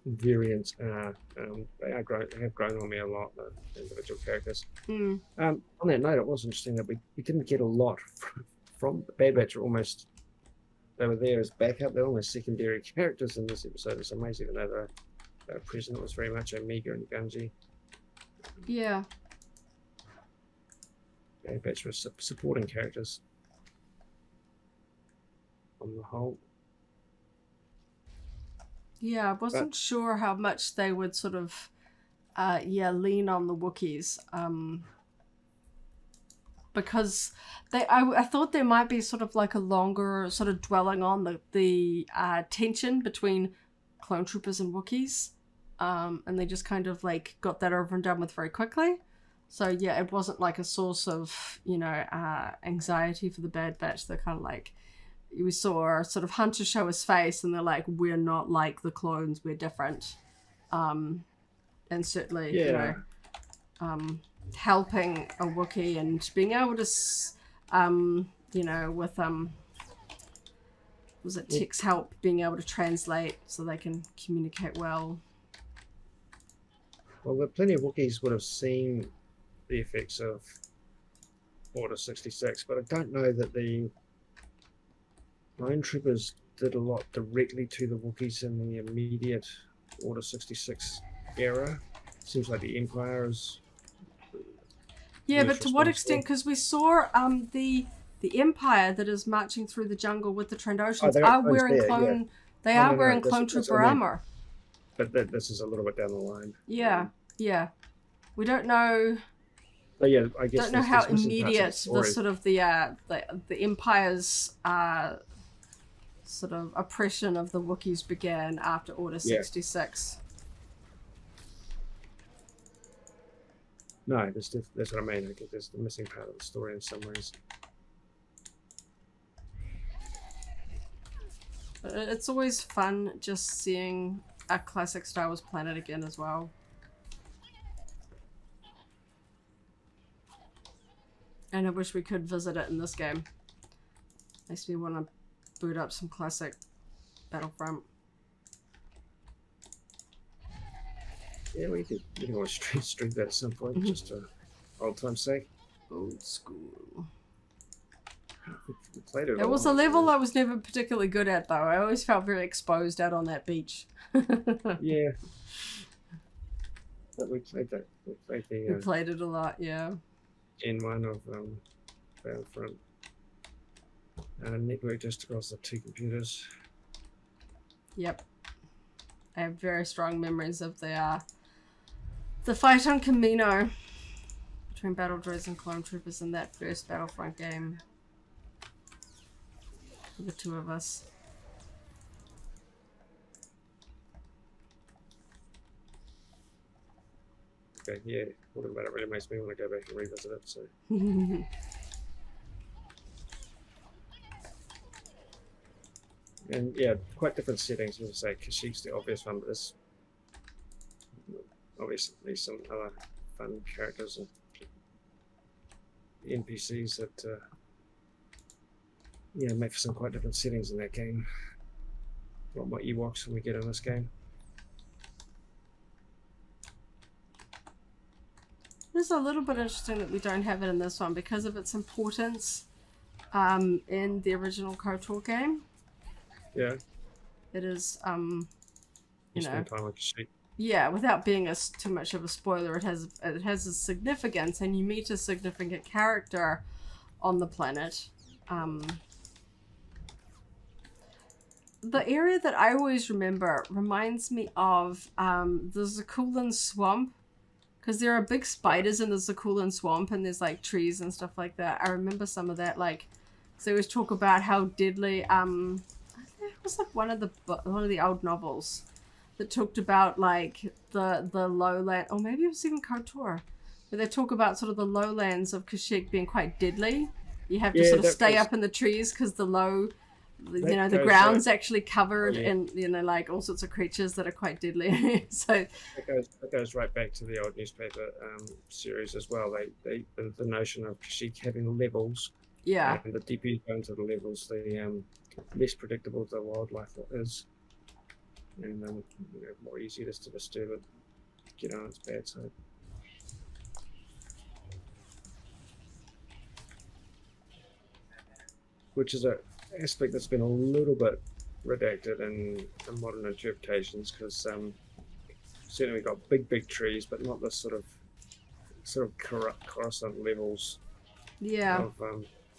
variants are, they have grown on me a lot, the individual characters. On that note, it was interesting that we didn't get a lot from Bad Batch. Almost, they were there as backup. They're almost secondary characters in this episode. It's amazing, even though they were present. It was very much Omega and Gunji. Yeah. Bad Batch were supporting characters on the whole. Yeah, I wasn't sure how much they would sort of, lean on the Wookiees. Because I thought there might be sort of like a longer sort of dwelling on the tension between clone troopers and Wookiees. And they just kind of like got that over and done with very quickly. So yeah, it wasn't like a source of, anxiety for the Bad Batch. They're kind of like, we saw sort of Hunter show his face and they're like, we're not like the clones, we're different. And certainly, helping a Wookiee and being able to, with, was it Tech's help, being able to translate so they can communicate well. Well, plenty of Wookiees would have seen the effects of Order 66, but I don't know that the Clone Troopers did a lot directly to the Wookiees in the immediate Order 66 era. Seems like the Empire is... Yeah, but to what extent? Because we saw the Empire that is marching through the jungle with the Trandoshans are wearing clone trooper armor. But this is a little bit down the line. Yeah, yeah. We don't know. But yeah, I guess don't know how immediate the sort of the Empire's sort of oppression of the Wookiees began after Order 66. No, that's what I mean. I think there's the missing part of the story in some ways. It's always fun just seeing a classic Star Wars planet again as well. And I wish we could visit it in this game. Makes me want to boot up some classic Battlefront. Yeah, we can always stream that at some point, just for old time's sake. Old school. We played it. It was a level I was never particularly good at, though. I always felt very exposed out on that beach. Yeah. But we played that. We played it a lot, yeah. Gen 1 of Battlefront. Network just across the two computers. Yep. I have very strong memories of the fight on Camino between battle droids and clone troopers in that first Battlefront game. The two of us. Okay, yeah, talking about it really makes me want to go back and revisit it, so. And yeah, quite different settings, as I say. Kashyyyk's the obvious one, but there's obviously some other fun characters and NPCs that yeah, make for some quite different settings in that game. A lot more Ewoks than we get in this game. It's a little bit interesting that we don't have it in this one because of its importance in the original KOTOR game. Yeah. It is, you know. Time on Kashyyyk. Yeah, without being too much of a spoiler, it has a significance, and you meet a significant character on the planet. The area that I always remember reminds me of the Zakulan Swamp, because there are big spiders in the Zakulan Swamp, and there's like trees and stuff like that. I remember some of that, like, so they always talk about how deadly. It was like one of the old novels that talked about like the lowland, or maybe it was even KOTOR, where they talk about sort of the lowlands of Kashyyyk being quite deadly. You have to sort of stay up in the trees because the the ground's actually covered in like all sorts of creatures that are quite deadly. So that goes right back to the old newspaper series as well. The notion of Kashyyyk having levels. Yeah. And the deeper you go into the levels, the less predictable the wildlife is, and more easy it is to disturb it, get on its bad side. Which is an aspect that's been a little bit redacted in modern interpretations, because certainly we've got big trees, but not the sort of coruscant levels. Yeah. Of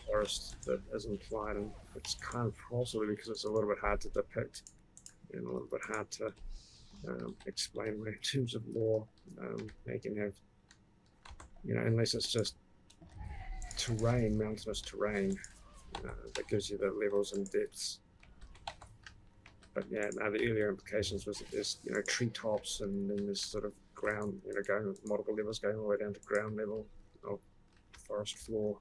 forest that is implied, and it's kind of possibly because it's a little bit hard to depict and a little bit hard to explain in terms of law. They can have, unless it's just terrain, mountainous terrain, that gives you the levels and depths. But yeah, now the earlier implications was that there's treetops, and then there's sort of ground, going multiple levels going all the way down to ground level of forest floor.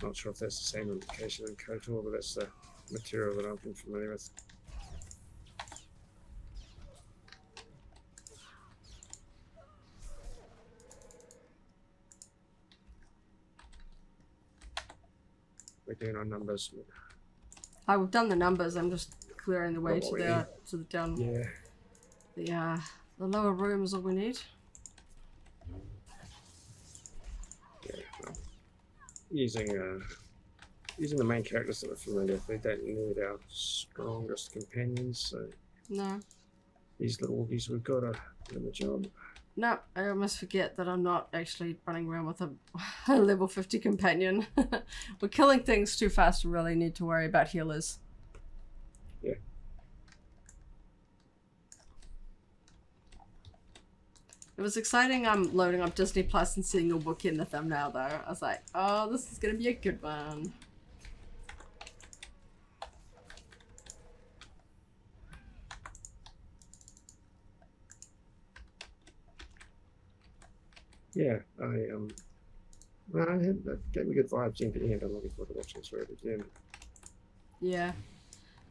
Not sure if that's the same implication in KOTOR, but that's the material that I've been familiar with. We're doing our numbers. We've done the numbers. I'm just clearing the way to the down. Yeah. The lower room is all we need. Using the main characters that we're familiar with, we don't need our strongest companions, so no. These little Wookiees we've got are doing the job. No, I almost forget that I'm not actually running around with a level 50 companion. We're killing things too fast to really need to worry about healers. Yeah. It was exciting loading up Disney Plus and seeing a Wookiee in the thumbnail though. I was like, oh, this is going to be a good one. yeah, that gave me good vibes in the end. I'm looking forward to watching this forever again. Yeah.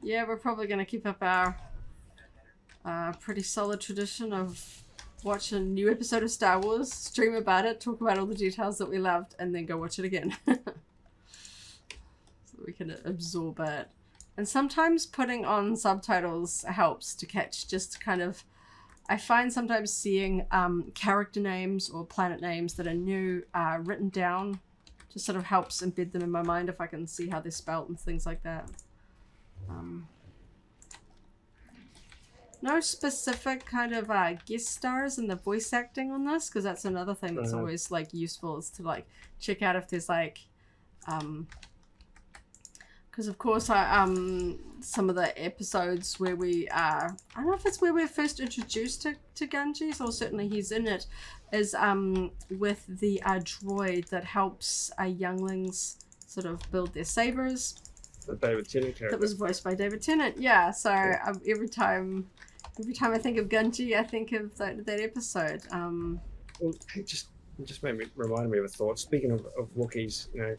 Yeah, we're probably going to keep up our pretty solid tradition of watch a new episode of Star Wars, stream about it, talk about all the details that we loved, and then go watch it again. So we can absorb it. And sometimes putting on subtitles helps to catch just kind of... I find sometimes seeing character names or planet names that are new written down just sort of helps embed them in my mind if I can see how they're spelt and things like that. No specific kind of guest stars in the voice acting on this, because that's another thing that's always like useful, is to like check out if there's like because of course some of the episodes where we I don't know if it's where we're first introduced to Gunji, or certainly he's in it, is with the droid that helps younglings sort of build their sabers. The David Tennant character. That was voiced by David Tennant, yeah. So every time I think of Gunji, I think of that episode. Well, it just reminded me of a thought. Speaking of Wookiees, you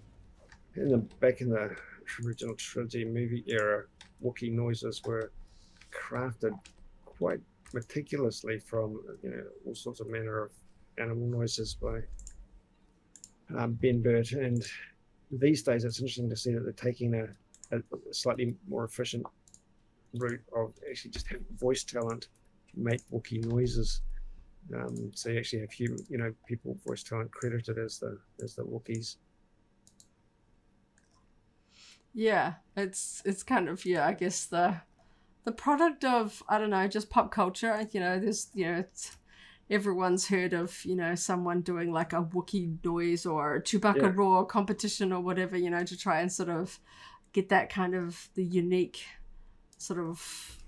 know, back in the original trilogy movie era, Wookiee noises were crafted quite meticulously from, you know, all sorts of manner of animal noises by Ben Burt. And these days, it's interesting to see that they're taking a slightly more efficient route of actually just having voice talent make Wookiee noises. So you actually have people voice talent credited as the Wookiees. Yeah, it's kind of, yeah, I guess the product of, I don't know, just pop culture. You know, there's, you know, everyone's heard of, you know, someone doing like a Wookiee noise or a Chewbacca roar competition or whatever, you know, to try and sort of get that kind of the unique sort of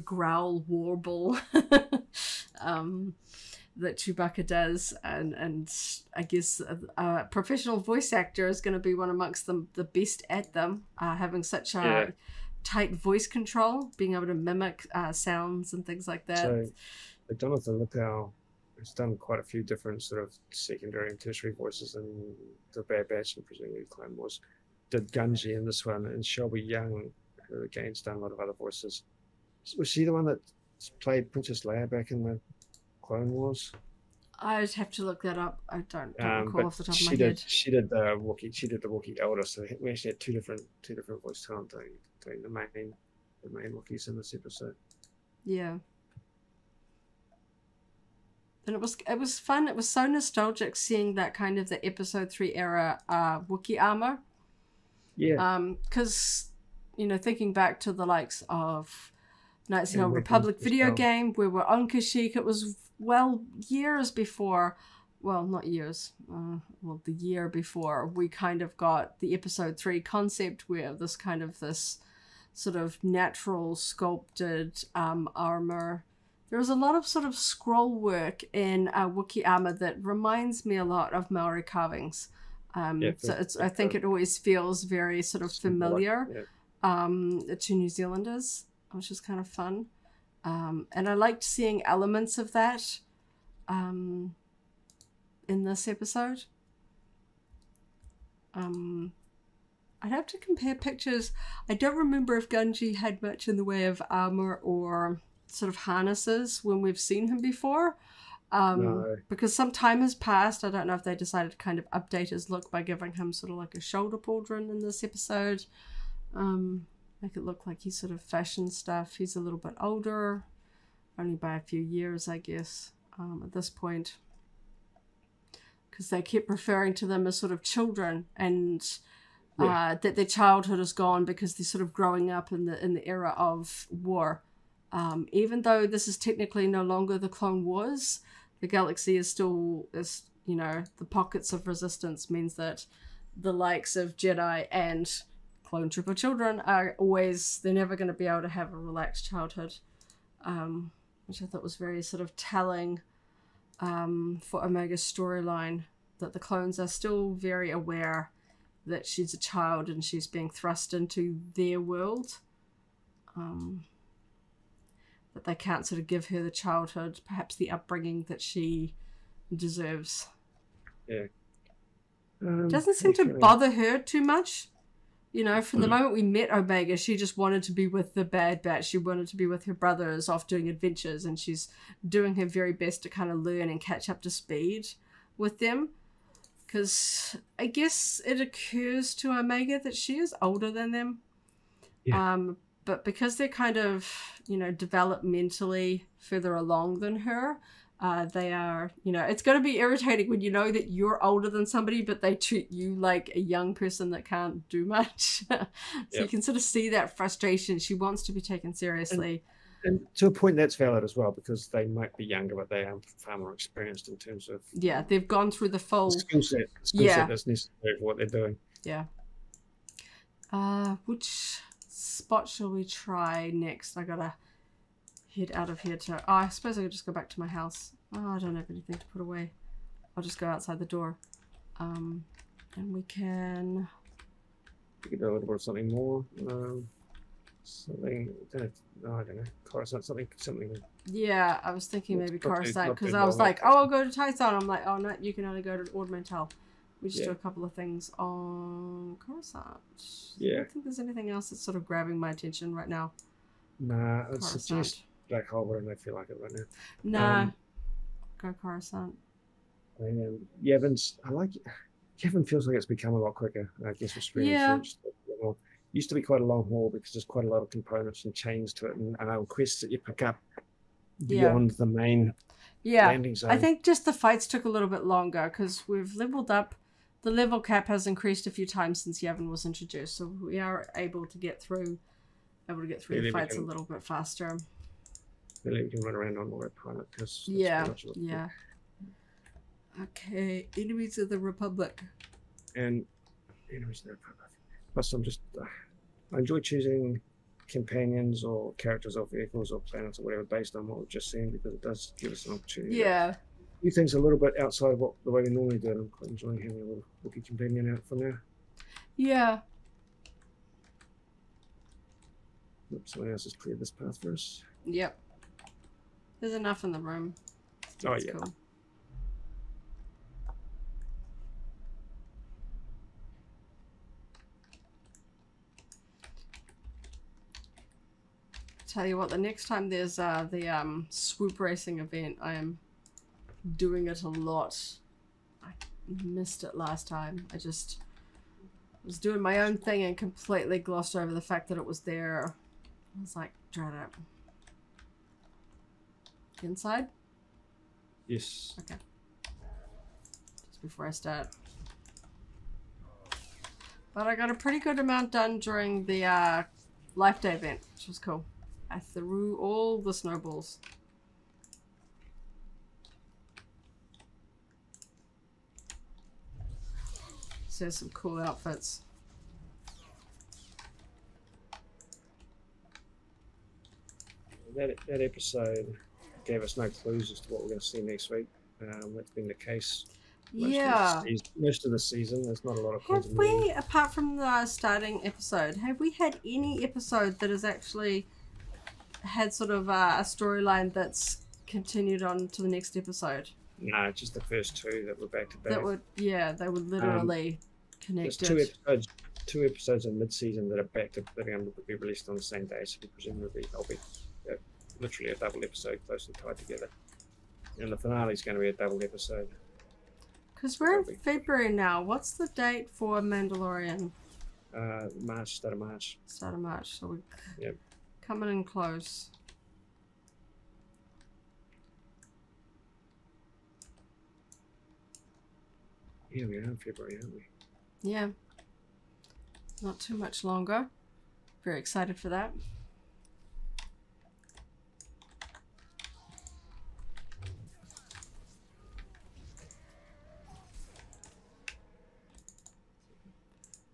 growl warble that Chewbacca does, and I guess a professional voice actor is going to be one amongst the best at them, having such a tight voice control, being able to mimic sounds and things like that. So Jonathan Lithgow has done quite a few different sort of secondary and tertiary voices in the Bad Batch and presumably Clone Wars. Did Gunji in this one, and Shelby Young, who again's done a lot of other voices. Was she the one that played Princess Leia back in the Clone Wars? I'd have to look that up. I don't recall off the top of my head. She did the Wookiee Elder, so we actually had two different voice talent doing the main Wookiees in this episode. Yeah. And it was fun. It was so nostalgic seeing that kind of the episode 3 era Wookiee armor. Yeah. Because, you know, thinking back to the likes of Knights of the Old Republic video game, where we're on Kashyyyk, it was, well, years before, well, not years, well, the year before, we kind of got the episode 3 concept, where this sort of natural sculpted armor. There was a lot of sort of scroll work in Wookiee armor that reminds me a lot of Maori carvings. So I think it always feels very sort of familiar to New Zealanders, which is kind of fun. And I liked seeing elements of that in this episode. I'd have to compare pictures. I don't remember if Gunji had much in the way of armor or sort of harnesses when we've seen him before. No. Because some time has passed. I don't know if they decided to kind of update his look by giving him sort of like a shoulder pauldron in this episode. Make it look like he's sort of fashion stuff. He's a little bit older, only by a few years, I guess, at this point. Because they kept referring to them as sort of children, and that their childhood is gone because they're sort of growing up in the era of war. Even though this is technically no longer the Clone Wars, the galaxy is still, you know, the pockets of resistance means that the likes of Jedi and clone trooper children are always, they're never going to be able to have a relaxed childhood, which I thought was very sort of telling for Omega's storyline, that the clones are still very aware that she's a child and she's being thrust into their world. That they can't sort of give her the childhood, perhaps the upbringing that she deserves. Yeah. Doesn't seem to bother her too much. You know, from the moment we met Omega, she just wanted to be with the Bad Batch. She wanted to be with her brothers off doing adventures, and she's doing her very best to kind of learn and catch up to speed with them. Because I guess it occurs to Omega that she is older than them. Yeah. But because they're kind of, you know, developmentally further along than her, they are, you know, it's going to be irritating when you know that you're older than somebody, but they treat you like a young person that can't do much. So you can sort of see that frustration. She wants to be taken seriously. And to a point, that's valid as well, because they might be younger, but they are far more experienced in terms of... Yeah, they've gone through the full... skill set that's necessary for what they're doing. Yeah. Which spot shall we try next? I gotta head out of here to... Oh, I suppose I could just go back to my house. Oh, I don't have anything to put away. I'll just go outside the door. And we can... We could do a little bit of something more. Something... I don't know. Coruscant, something... Yeah, I was thinking maybe Coruscant, because I was like, oh, I'll go to Tython. I'm like, oh, no, you can only go to Ord Mantell. We just do a couple of things on Coruscant. Yeah. I don't think there's anything else that's sort of grabbing my attention right now. Nah, I'd suggest Black Hole, but I don't feel like it right now. Nah. Go Coruscant. Yavin's... I like it. Yavin feels like it's become a lot quicker, I guess, with streaming. Yeah. Used to be quite a long haul because there's quite a lot of components and chains to it, and quests that you pick up beyond the main landing zone. I think just the fights took a little bit longer because we've leveled up. The level cap has increased a few times since Yavin was introduced, so we are able to get through the fights a little bit faster. Really, we can run around on autopilot because Okay, enemies of the Republic. And enemies of the Republic. Plus, I enjoy choosing companions or characters or vehicles or planets or whatever based on what we've just seen, because it does give us an opportunity. Yeah. Do things a little bit outside of the way we normally do it. I'm quite enjoying having a little looky companion out for now. Yeah. Someone else has cleared this path for us. Yep. There's enough in the room. That's cool. Tell you what, the next time there's the swoop racing event, I am doing it a lot. I missed it last time. I just was doing my own thing and completely glossed over the fact that it was there. I was like, dread it. Inside? Yes. Okay. Just before I start. But I got a pretty good amount done during the Life Day event, which was cool. I threw all the snowballs. So some cool outfits. That episode gave us no clues as to what we're going to see next week. That's been the case. Most of the season, there's not a lot of continuity. Have we, apart from the starting episode, have we had any episode that has actually had sort of a storyline that's continued on to the next episode? No, just the first two that were back to back. They were literally connected. There's two episodes in mid-season that are that are going to be released on the same day, so presumably they'll be literally a double episode closely tied together. And the finale is going to be a double episode. Because we're in February now. What's the date for Mandalorian? March, start of March. Start of March, so we're coming in close. Yeah, we are in February, aren't we? Yeah. Not too much longer. Very excited for that.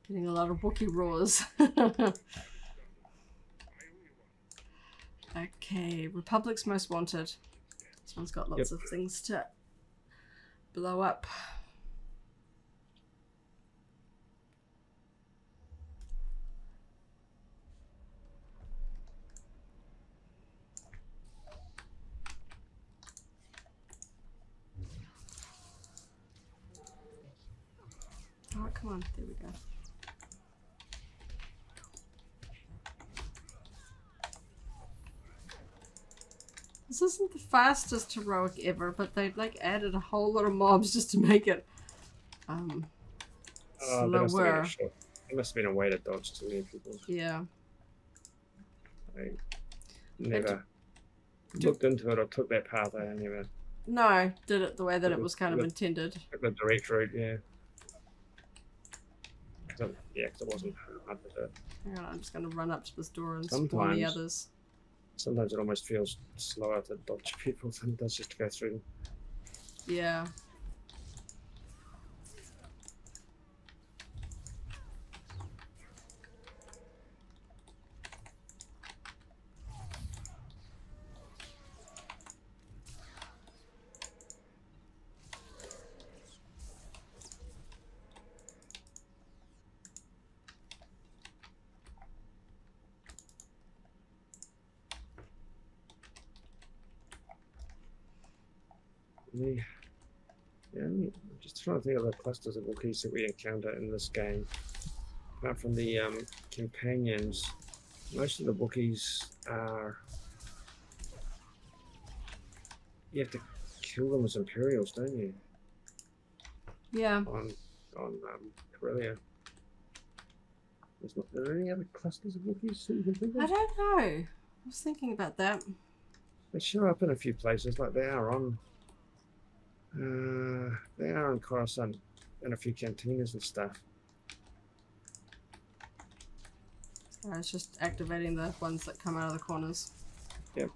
Getting a lot of Wookiee roars. Okay, Republic's Most Wanted. This one's got lots of things to blow up. come on. There we go. This isn't the fastest heroic ever, but they've like added a whole lot of mobs just to make it slower. There must have been a way to dodge too many people. Yeah. I never looked into it or took that path. I never. No, did it the way that it was kind of intended. The direct route, yeah. Because it wasn't hard to do. Hang on, I'm just going to run up to this door and spawn the others. Sometimes it almost feels slower to dodge people than it does just to go through them. Yeah. I'm just trying to think of the clusters of Wookiees that we encounter in this game. Apart from the companions, most of the Wookiees are... You have to kill them as Imperials, don't you? Yeah. On Corellia. Are there any other clusters of Wookiees that you can think of? I don't know. I was thinking about that. They show up in a few places, like they are on... they are on Coruscant and a few cantinas and stuff. It's just activating the ones that come out of the corners. Yep.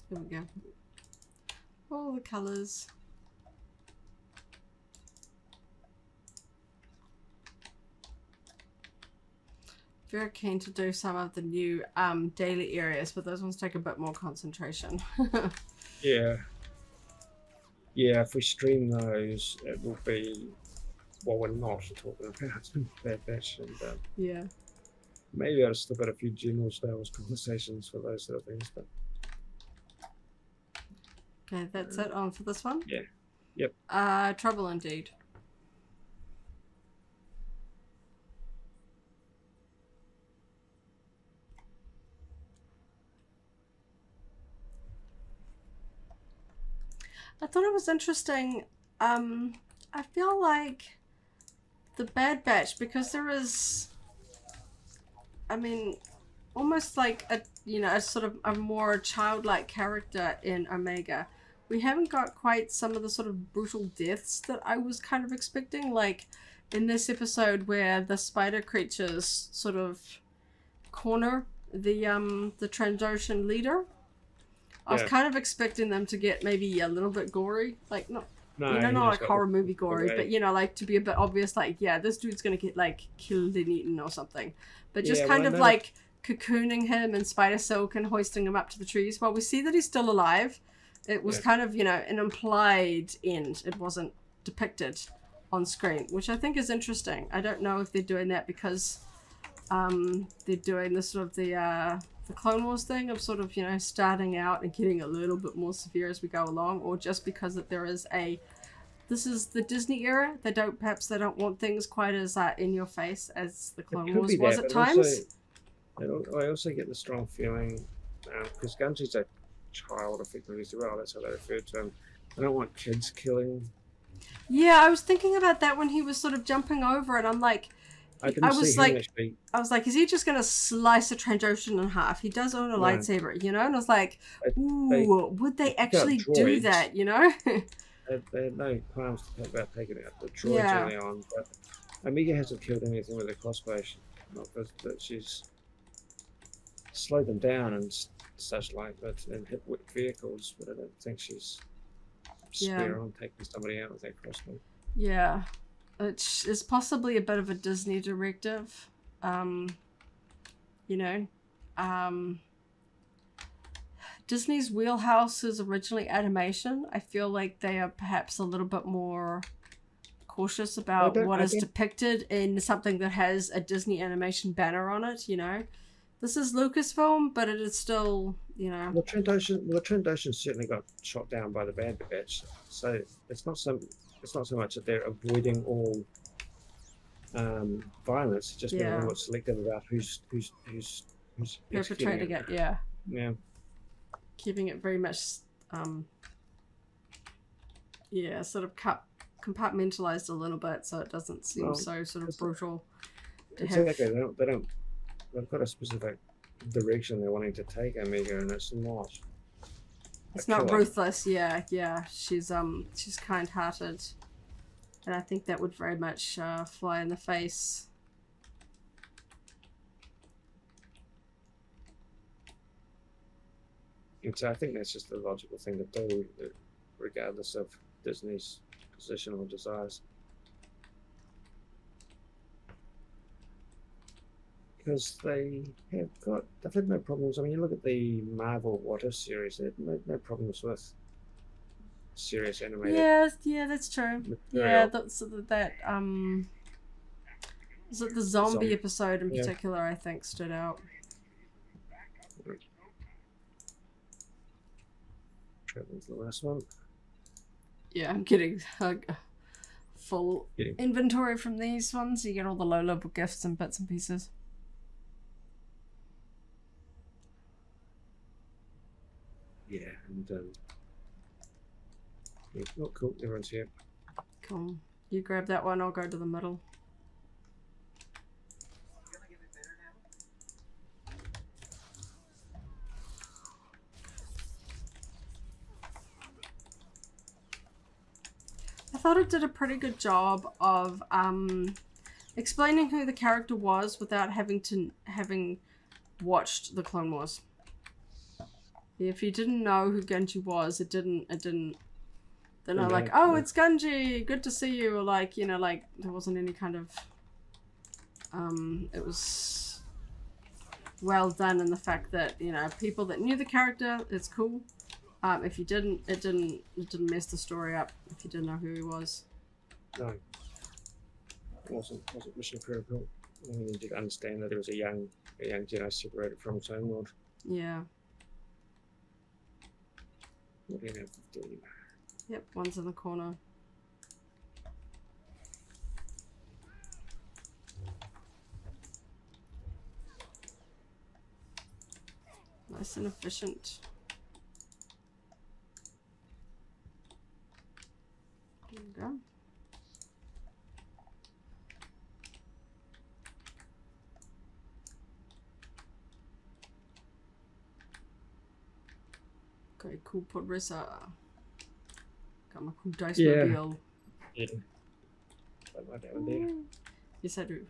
Here we go. All the colours. Very keen to do some of the new daily areas, but those ones take a bit more concentration. Yeah, if we stream those, it will be what we're not talking about in Bad Batch, and yeah, maybe I'll slip out a few general styles conversations for those sort of things. But okay, that's it on for this one. Yeah, yep. Trouble indeed. I thought it was interesting. I feel like the Bad Batch, because there is, I mean, almost like a sort of a more childlike character in Omega. We haven't got quite some of the sort of brutal deaths that I was kind of expecting, like in this episode where the spider creatures sort of corner the Trandoshan leader. I was kind of expecting them to get maybe a little bit gory, like not like horror movie gory, but like to be a bit obvious, like this dude's gonna get like killed and eaten or something. But just kind of like cocooning him in spider silk and hoisting him up to the trees. While we see that he's still alive, it was kind of an implied end. It wasn't depicted on screen, which I think is interesting. I don't know if they're doing that because they're doing the sort of the Clone Wars thing of sort of, starting out and getting a little bit more severe as we go along, or just because that there is this is the Disney era. They don't want things quite as in your face as the Clone Wars was at times. I also get the strong feeling, because Gunsy's a child effectively as well, that's how they refer to him. I don't want kids killing. Yeah, I was thinking about that when he was sort of jumping over it. I'm like, I was like, is he just going to slice a Trandoshan in half? He does own a lightsaber, and I was like, would they actually do that, They had no qualms about taking out the droids early on, but Omega hasn't killed anything with a crossbow. Not that she's slowed them down and such like that, and hit with vehicles, but I don't think she's square on taking somebody out with that crossbow. Yeah. Which is possibly a bit of a Disney directive, Disney's wheelhouse is originally animation. I feel like they are perhaps a little bit more cautious about what is depicted in something that has a Disney animation banner on it, you know. This is Lucasfilm, but it is still, you know. Well, Trent Ocean certainly got shot down by the Bad Batch, so it's not so much that they're avoiding all violence, it's just being a little bit selective about who's perpetrating it. Yeah. Yeah. Keeping it very much, sort of compartmentalized a little bit, so it doesn't seem so sort of brutal. Exactly. They've got a specific direction they're wanting to take Omega, and it's not. It's not ruthless. Yeah. She's kind-hearted, and I think that would very much fly in the face. And so I think that's just the logical thing to do, regardless of Disney's position or desires. Because they've had no problems. I mean, you look at the Marvel What If series, they had no problems with serious animated. Yeah, that's true. Material. Yeah, that's that was it the zombie episode in particular, I think, stood out. Traveling's the last one. Yeah, I'm getting full inventory from these ones. You get all the low-level gifts and bits and pieces. Yeah, and oh, cool. Everyone's here. Cool. You grab that one. I'll go to the middle. I thought it did a pretty good job of explaining who the character was without having watched the Clone Wars. If you didn't know who Gunji was, it didn't. They're not like, oh, it's Gunji, good to see you, or like, you know, like there wasn't any kind of. It was well done in the fact that, you know, people that knew the character, it's cool. If you didn't, it didn't mess the story up. If you didn't know who he was. No. It wasn't mission critical. I mean, you did understand that there was a young Jedi separated from its own world. Yeah. What do you have 15? Yep, one's in the corner. Nice and efficient. There we go. Okay, cool Podressa. Got my cool dice mobile. Yeah. Right down there. Yes, I do.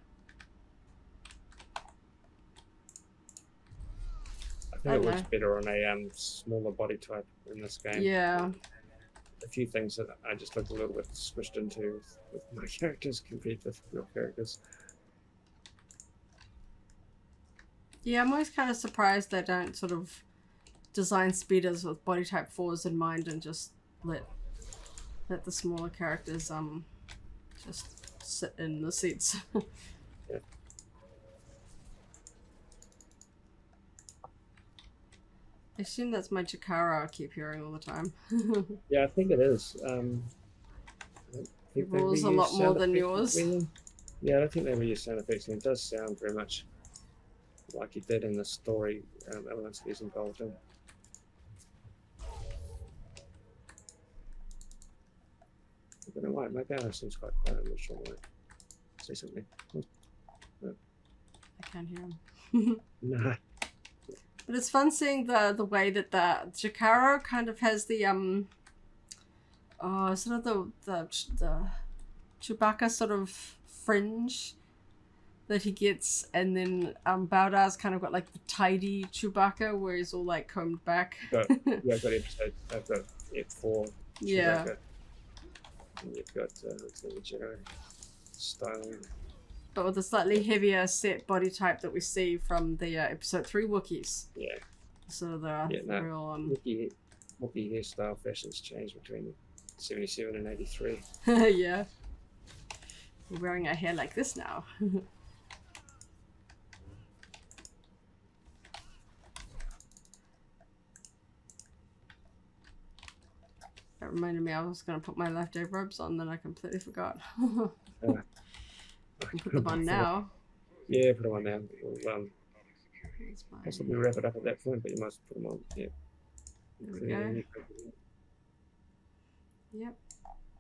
I think it works better on a smaller body type in this game. Yeah. A few things that I just looked a little bit squished into with my characters compared with your characters. Yeah, I'm always kind of surprised they don't sort of design speeders with body type 4s in mind and just let the smaller characters just sit in the seats. Yeah. I assume that's my Chikara I keep hearing all the time. Yeah, I think it is. It rolls a lot more than yours. Yeah, I don't think they really use sound effects, and it does sound very much like it did in the story elements that he's involved in. I don't know why, my guy seems quite quiet. I'm not sure why. Say something. No. I can't hear him. Nah. But it's fun seeing the way that the Chikara kind of has the sort of the Chewbacca sort of fringe that he gets, and then Baudar's kind of got like the tidy Chewbacca where he's all like combed back. I've got episode. I've got F4. Yeah. Chewbacca. And you've got the Jedi styling. But with a slightly heavier set body type that we see from the episode 3 Wookiees. Yeah. So the real Wookiee hairstyle fashions change between 77 and 83. Yeah. We're wearing our hair like this now. That reminded me I was going to put my Life Day robes on, then I completely forgot. Put them on now. Yeah, put them on now. We'll, possibly wrap it up at that point, but you must put them on. Yeah. There we go. Yep.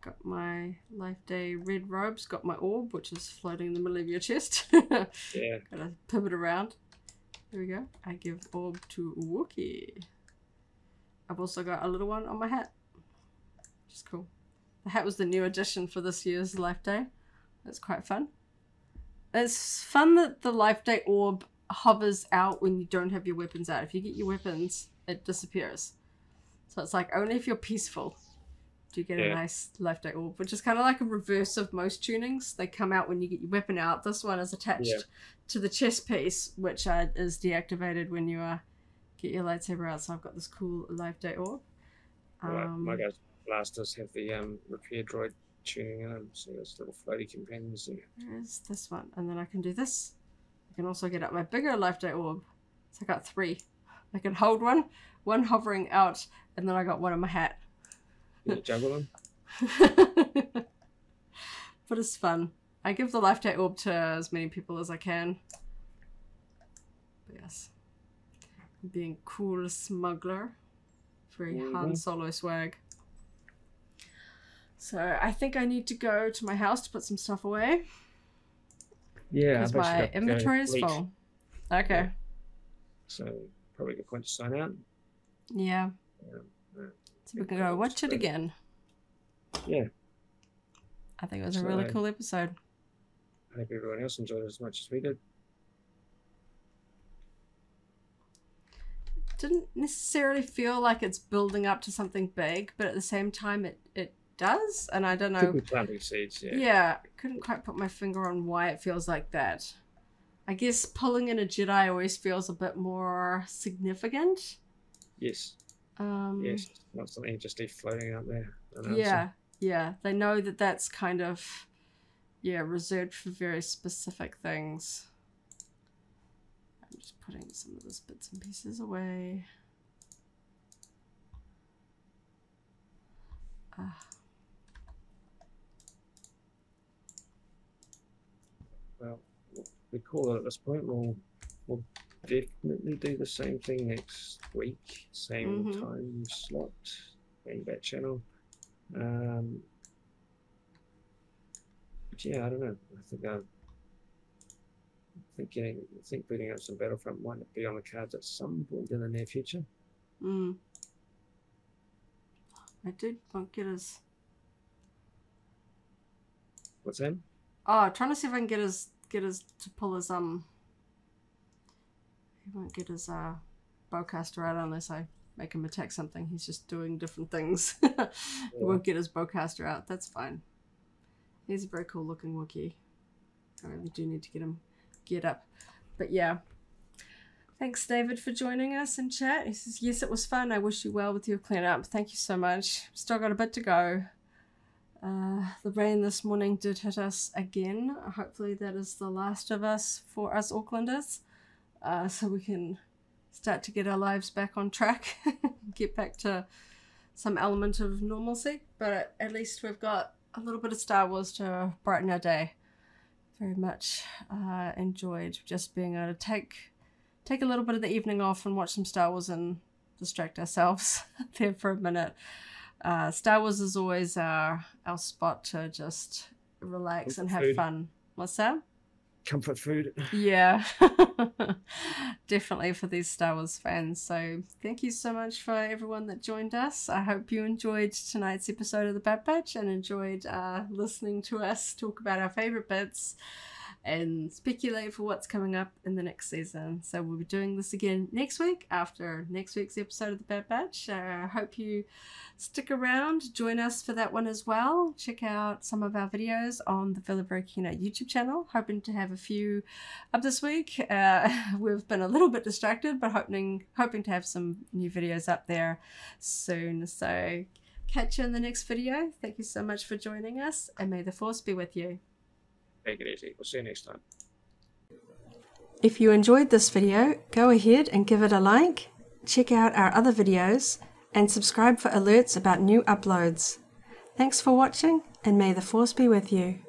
Got my Life Day red robes. Got my orb, which is floating in the middle of your chest. Yeah. Gotta pivot around. There we go. I give orb to Wookie. I've also got a little one on my hat. Which is cool. The hat was the new addition for this year's Life Day. That's quite fun. It's fun that the Life Day orb hovers out when you don't have your weapons out. If you get your weapons, it disappears. So it's like only if you're peaceful do you get a nice Life Day orb, which is kind of like a reverse of most tunings. They come out when you get your weapon out. This one is attached to the chest piece, which is deactivated when you get your lightsaber out. So I've got this cool Life Day orb. My guys' blasters have the repair droid tuning in them, so there's little floaty companions there. There's this one, and then I can do this. I can also get up my bigger Life Day orb. So I got 3. I can hold one hovering out, and then I got one in my hat. You juggle them? But it's fun. I give the Life Day orb to as many people as I can. But yes. Being cool smuggler. Very Han Solo swag. So I think I need to go to my house to put some stuff away. Yeah, because my inventory is full. Okay. Yeah. So probably a good point to sign out. Yeah. So we can go watch it again. Yeah. I think it was a really cool episode. I hope everyone else enjoyed it as much as we did. Didn't necessarily feel like it's building up to something big, but at the same time it does, and I don't know. Could be planting seeds, Yeah, couldn't quite put my finger on why it feels like that. I guess pulling in a Jedi always feels a bit more significant. Yes. Yes, not something just floating out there. Yeah. They know that that's kind of reserved for very specific things. I'm just putting some of these bits and pieces away. Well, we call it at this point. We'll definitely do the same thing next week, same time slot, same bat channel. But yeah, I don't know. I think booting up some Battlefront might be on the cards at some point in the near future. I did won't get his. What's that? Oh, trying to see if I can get his to pull his He won't get his bowcaster out unless I make him attack something. He's just doing different things. He won't get his bowcaster out. That's fine. He's a very cool looking Wookiee. I really do need to get him geared up. But yeah. Thanks, David, for joining us in chat. He says, yes, it was fun. I wish you well with your cleanup. Thank you so much. Still got a bit to go. The rain this morning did hit us again. Hopefully that is the last of us for us Aucklanders. So we can start to get our lives back on track. Get back to some element of normalcy. But at least we've got a little bit of Star Wars to brighten our day. Very much enjoyed just being able to take a little bit of the evening off and watch some Star Wars and distract ourselves there for a minute. Star Wars is always our spot to just relax and have fun. What's that? Comfort food. Yeah. Definitely for these Star Wars fans. So thank you so much for everyone that joined us. I hope you enjoyed tonight's episode of the Bad Batch and enjoyed listening to us talk about our favorite bits and speculate for what's coming up in the next season. So we'll be doing this again next week after next week's episode of the Bad Batch. I hope you stick around, join us for that one as well. Check out some of our videos on the Villa Kino YouTube channel. Hoping to have a few up this week. We've been a little bit distracted, but hoping to have some new videos up there soon. So catch you in the next video. Thank you so much for joining us, and may the Force be with you. Take it easy. We'll see you next time. If you enjoyed this video, go ahead and give it a like, check out our other videos, and subscribe for alerts about new uploads. Thanks for watching, and may the Force be with you.